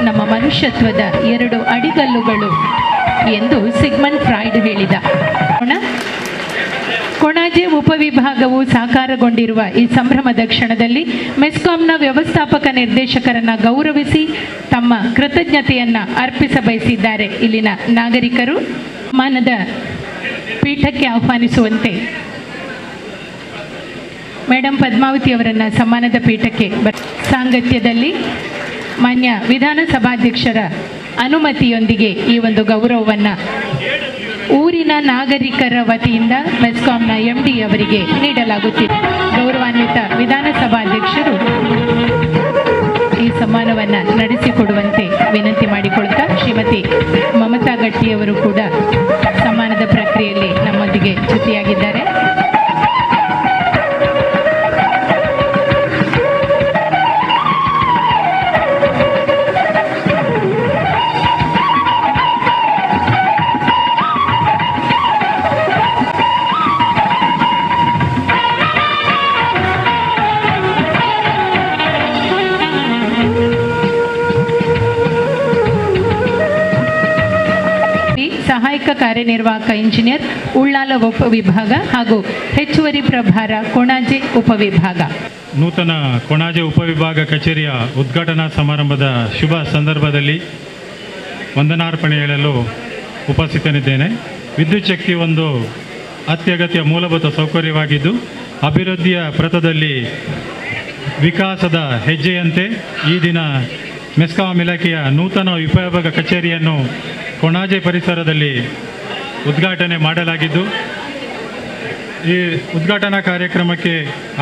ನಮ್ಮ ಮನುಷ್ಯತ್ವದ 2 ಅಡಿಗಲ್ಲುಗಳು ಎಂದು ಸಿಗ್ಮಂಡ್ ಫ್ರಾಯ್ಡ್ ಹೇಳಿದ. ಕೊಣಾಜೆ ಉಪವಿಭಾಗವು ಸಾಕಾರಗೊಂಡಿರುವ ಈ ಸಂಭ್ರಮದ ಕ್ಷಣದಲ್ಲಿ ಮೆಸ್ಕಾಂನ ವ್ಯವಸ್ಥಾಪಕ ನಿರ್ದೇಶಕರನ್ನು ಗೌರವಿಸಿ ತಮ್ಮ ಕೃತಜ್ಞತೆಯನ್ನು ಅರ್ಪಿಸ ಬಯಸಿದ್ದಾರೆ ಇಲ್ಲಿನ ನಾಗರಿಕರು. ಮಾನದ ಪೀಠಕ್ಕೆ ಆಹ್ವಾನಿಸುವಂತೆ ಮೇಡಮ್ ಪದ್ಮಾವತಿ ಅವರನ್ನು ಸಮ್ಮಾನದ ಪೀಠಕ್ಕೆ ಸಾಂಗತ್ಯದಲ್ಲಿ ಮಾನ್ಯ ವಿಧಾನಸಭಾಧ್ಯಕ್ಷರ ಅನುಮತಿಯೊಂದಿಗೆ ಈ ಒಂದು ಗೌರವವನ್ನು ಊರಿನ ನಾಗರಿಕರ ವತಿಯಿಂದ ಮೆಸ್ಕಾಂನ MD ಅವರಿಗೆ ನೀಡಲಾಗುತ್ತಿದೆ. ಗೌರವಾನ್ವಿತ ವಿಧಾನಸಭಾಧ್ಯಕ್ಷರು ಈ ಸಮ್ಮಾನವನ್ನು ನಡೆಸಿಕೊಡುವಂತೆ ವಿನಂತಿ ಮಾಡಿಕೊಳ್ತಾ ಶ್ರೀಮತಿ ಮಮತಾ ಗಟ್ಟಿಯವರು ಕೂಡ ಸಮ್ಮಾನದ ಪ್ರಕ್ರಿಯೆಯಲ್ಲಿ ನಮ್ಮೊಂದಿಗೆ ಜೊತೆಯಾಗಿದ್ದಾರೆ. ಸಹಾಯಕ ಕಾರ್ಯನಿರ್ವಾಹಕ ಇಂಜಿನಿಯರ್ ಉಳ್ಳಾಲ ಉಪವಿಭಾಗ ಹಾಗೂ ಹೆಚ್ಚುವರಿ ಪ್ರಭಾರ ಕೊಣಾಜೆ ಉಪವಿಭಾಗ. ನೂತನ ಕೊಣಾಜೆ ಉಪವಿಭಾಗ ಕಚೇರಿಯ ಉದ್ಘಾಟನಾ ಸಮಾರಂಭದ ಶುಭ ಸಂದರ್ಭದಲ್ಲಿ ವಂದನಾರ್ಪಣೆ ಹೇಳಲು ಉಪಸ್ಥಿತನಿದ್ದೇನೆ. ವಿದ್ಯುತ್ ಶಕ್ತಿ ಒಂದು ಅತ್ಯಗತ್ಯ ಮೂಲಭೂತ ಸೌಕರ್ಯವಾಗಿದ್ದು ಅಭಿವೃದ್ಧಿಯ ಪಥದಲ್ಲಿ ವಿಕಾಸದ ಹೆಜ್ಜೆಯಂತೆ ಈ ದಿನ ಮೆಸ್ಕಾಂ ಇಲಾಖೆಯ ನೂತನ ಉಪವಿಭಾಗ ಕಚೇರಿಯನ್ನು ಕೊಣಾಜೆ ಪರಿಸರದಲ್ಲಿ ಉದ್ಘಾಟನೆ ಮಾಡಲಾಗಿದ್ದು, ಈ ಉದ್ಘಾಟನಾ ಕಾರ್ಯಕ್ರಮಕ್ಕೆ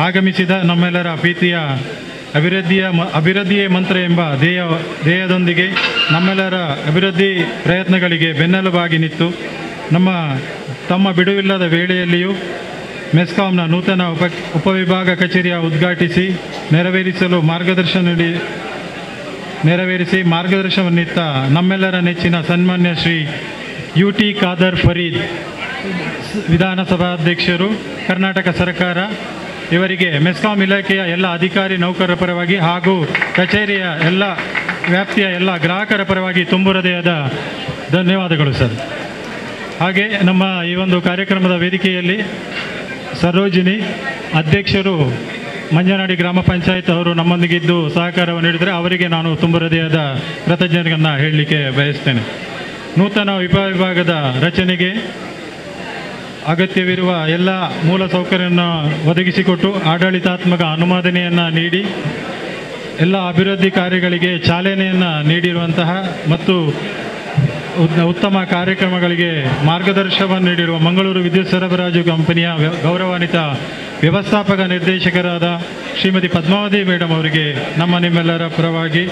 ಆಗಮಿಸಿದ ನಮ್ಮೆಲ್ಲರ ಪ್ರೀತಿಯ ಅಭಿವೃದ್ಧಿಯೇ ಮಂತ್ರ ಎಂಬ ಧ್ಯೇಯದೊಂದಿಗೆ ನಮ್ಮೆಲ್ಲರ ಅಭಿವೃದ್ಧಿ ಪ್ರಯತ್ನಗಳಿಗೆ ಬೆನ್ನೆಲುಬಾಗಿ ನಿಂತು ತಮ್ಮ ಬಿಡುವಿಲ್ಲದ ವೇಳೆಯಲ್ಲಿಯೂ ಮೆಸ್ಕಾಂನ ನೂತನ ಉಪವಿಭಾಗ ಕಚೇರಿಯ ಉದ್ಘಾಟಿಸಿ ನೆರವೇರಿಸಿ ಮಾರ್ಗದರ್ಶನವನ್ನಿತ್ತ ನಮ್ಮೆಲ್ಲರ ನೆಚ್ಚಿನ ಸನ್ಮಾನ್ಯ ಶ್ರೀ UT ಖಾದರ್ ಫರೀದ್ ವಿಧಾನಸಭಾಧ್ಯಕ್ಷರು, ಕರ್ನಾಟಕ ಸರ್ಕಾರ ಇವರಿಗೆ ಮೆಸ್ಕಾಂ ಇಲಾಖೆಯ ಎಲ್ಲ ಅಧಿಕಾರಿ ನೌಕರರ ಪರವಾಗಿ ಹಾಗೂ ಕಚೇರಿಯ ಎಲ್ಲ ವ್ಯಾಪ್ತಿಯ ಎಲ್ಲ ಗ್ರಾಹಕರ ಪರವಾಗಿ ತುಂಬು ಹೃದಯದ ಧನ್ಯವಾದಗಳು ಸರ್. ಹಾಗೆ ನಮ್ಮ ಈ ಒಂದು ಕಾರ್ಯಕ್ರಮದ ವೇದಿಕೆಯಲ್ಲಿ ಸರೋಜಿನಿ ಅಧ್ಯಕ್ಷರು ಮಂಜನಾಡಿ ಗ್ರಾಮ ಪಂಚಾಯತ್ ಅವರು ನಮ್ಮೊಂದಿಗಿದ್ದು ಸಹಕಾರವನ್ನು ನೀಡಿದರೆ ಅವರಿಗೆ ನಾನು ತುಂಬ ಹೃದಯದ ಕೃತಜ್ಞತೆಯನ್ನು ಹೇಳಲಿಕ್ಕೆ ಬಯಸ್ತೇನೆ. ನೂತನ ಉಪವಿಭಾಗದ ರಚನೆಗೆ ಅಗತ್ಯವಿರುವ ಎಲ್ಲ ಮೂಲ ಸೌಕರ್ಯವನ್ನು ಒದಗಿಸಿಕೊಟ್ಟು ಆಡಳಿತಾತ್ಮಕ ಅನುಮೋದನೆಯನ್ನು ನೀಡಿ ಎಲ್ಲ ಅಭಿವೃದ್ಧಿ ಕಾರ್ಯಗಳಿಗೆ ಚಾಲನೆಯನ್ನು ನೀಡಿರುವಂತಹ ಮತ್ತು ಉತ್ತಮ ಕಾರ್ಯಕ್ರಮಗಳಿಗೆ ಮಾರ್ಗದರ್ಶನವನ್ನು ನೀಡಿರುವ ಮಂಗಳೂರು ವಿದ್ಯುತ್ ಸರಬರಾಜು ಕಂಪನಿಯ ಗೌರವಾನ್ವಿತ ವ್ಯವಸ್ಥಾಪಕ ನಿರ್ದೇಶಕರಾದ ಶ್ರೀಮತಿ ಪದ್ಮಾವತಿ ಮೇಡಮ್ ಅವರಿಗೆ ನಿಮ್ಮೆಲ್ಲರ ಪರವಾಗಿ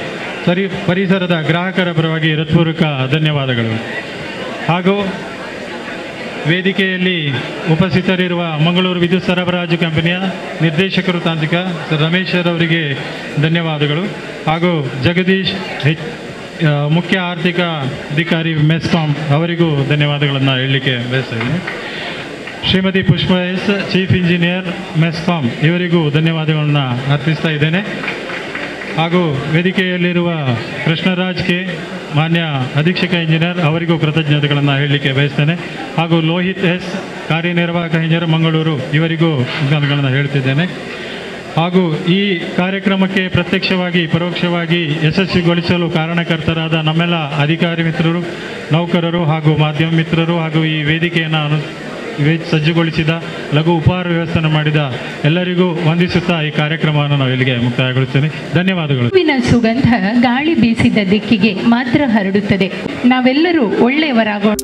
ಪರಿಸರದ ಗ್ರಾಹಕರ ಪರವಾಗಿ ಹೃತ್ಪೂರ್ವಕ ಧನ್ಯವಾದಗಳು. ಹಾಗೂ ವೇದಿಕೆಯಲ್ಲಿ ಉಪಸ್ಥಿತರಿರುವ ಮಂಗಳೂರು ವಿದ್ಯುತ್ ಸರಬರಾಜು ಕಂಪನಿಯ ನಿರ್ದೇಶಕರು ತಾಂತ್ರಿಕ ರಮೇಶ್ ಅವರಿಗೆ ಧನ್ಯವಾದಗಳು. ಹಾಗೂ ಜಗದೀಶ್ ಮುಖ್ಯ ಆರ್ಥಿಕ ಅಧಿಕಾರಿ ಮೆಸ್ಕಾಂ ಅವರಿಗೂ ಧನ್ಯವಾದಗಳನ್ನು ಹೇಳಲಿಕ್ಕೆ ಬಯಸ್ತಾ ಇದ್ದೀನಿ. ಶ್ರೀಮತಿ ಪುಷ್ಪ ಎಸ್ ಚೀಫ್ ಇಂಜಿನಿಯರ್ ಮೆಸ್ಕಾಂ ಇವರಿಗೂ ಧನ್ಯವಾದಗಳನ್ನು ಅರ್ಪಿಸ್ತಾ ಇದ್ದೇನೆ. ಹಾಗೂ ವೇದಿಕೆಯಲ್ಲಿರುವ ಕೃಷ್ಣರಾಜ್ ಕೆ ಮಾನ್ಯ ಅಧೀಕ್ಷಕ ಇಂಜಿನಿಯರ್ ಅವರಿಗೂ ಕೃತಜ್ಞತೆಗಳನ್ನು ಹೇಳಲಿಕ್ಕೆ ಬಯಸ್ತೇನೆ. ಹಾಗೂ ಲೋಹಿತ್ ಎಸ್ ಕಾರ್ಯನಿರ್ವಾಹಕ ಇಂಜಿನಿಯರ್ ಮಂಗಳೂರು ಇವರಿಗೂ ಧನ್ಯವಾದಗಳನ್ನು ಹೇಳ್ತಿದ್ದೇನೆ. ಹಾಗೂ ಈ ಕಾರ್ಯಕ್ರಮಕ್ಕೆ ಪ್ರತ್ಯಕ್ಷವಾಗಿ ಪರೋಕ್ಷವಾಗಿ ಯಶಸ್ವಿಗೊಳಿಸಲು ಕಾರಣಕರ್ತರಾದ ನಮ್ಮೆಲ್ಲ ಅಧಿಕಾರಿ ಮಿತ್ರರು, ನೌಕರರು ಹಾಗೂ ಮಾಧ್ಯಮ ಮಿತ್ರರು ಹಾಗೂ ಈ ವೇದಿಕೆಯನ್ನು ಸಜ್ಜುಗೊಳಿಸಿದ ಲಘು ಉಪಹಾರ ವ್ಯವಸ್ಥೆ ಮಾಡಿದ ಎಲ್ಲರಿಗೂ ವಂದಿಸುತ್ತಾ ಈ ಕಾರ್ಯಕ್ರಮವನ್ನು ನಾವು ಇಲ್ಲಿಗೆ ಮುಕ್ತಾಯಗೊಳಿಸ್ತೇನೆ. ಧನ್ಯವಾದಗಳು. ಹೂವಿನ ಸುಗಂಧ ಗಾಳಿ ಬೀಸಿದ ದಿಕ್ಕಿಗೆ ಮಾತ್ರ ಹರಡುತ್ತದೆ. ನಾವೆಲ್ಲರೂ ಒಳ್ಳೆಯವರಾಗೋಣ.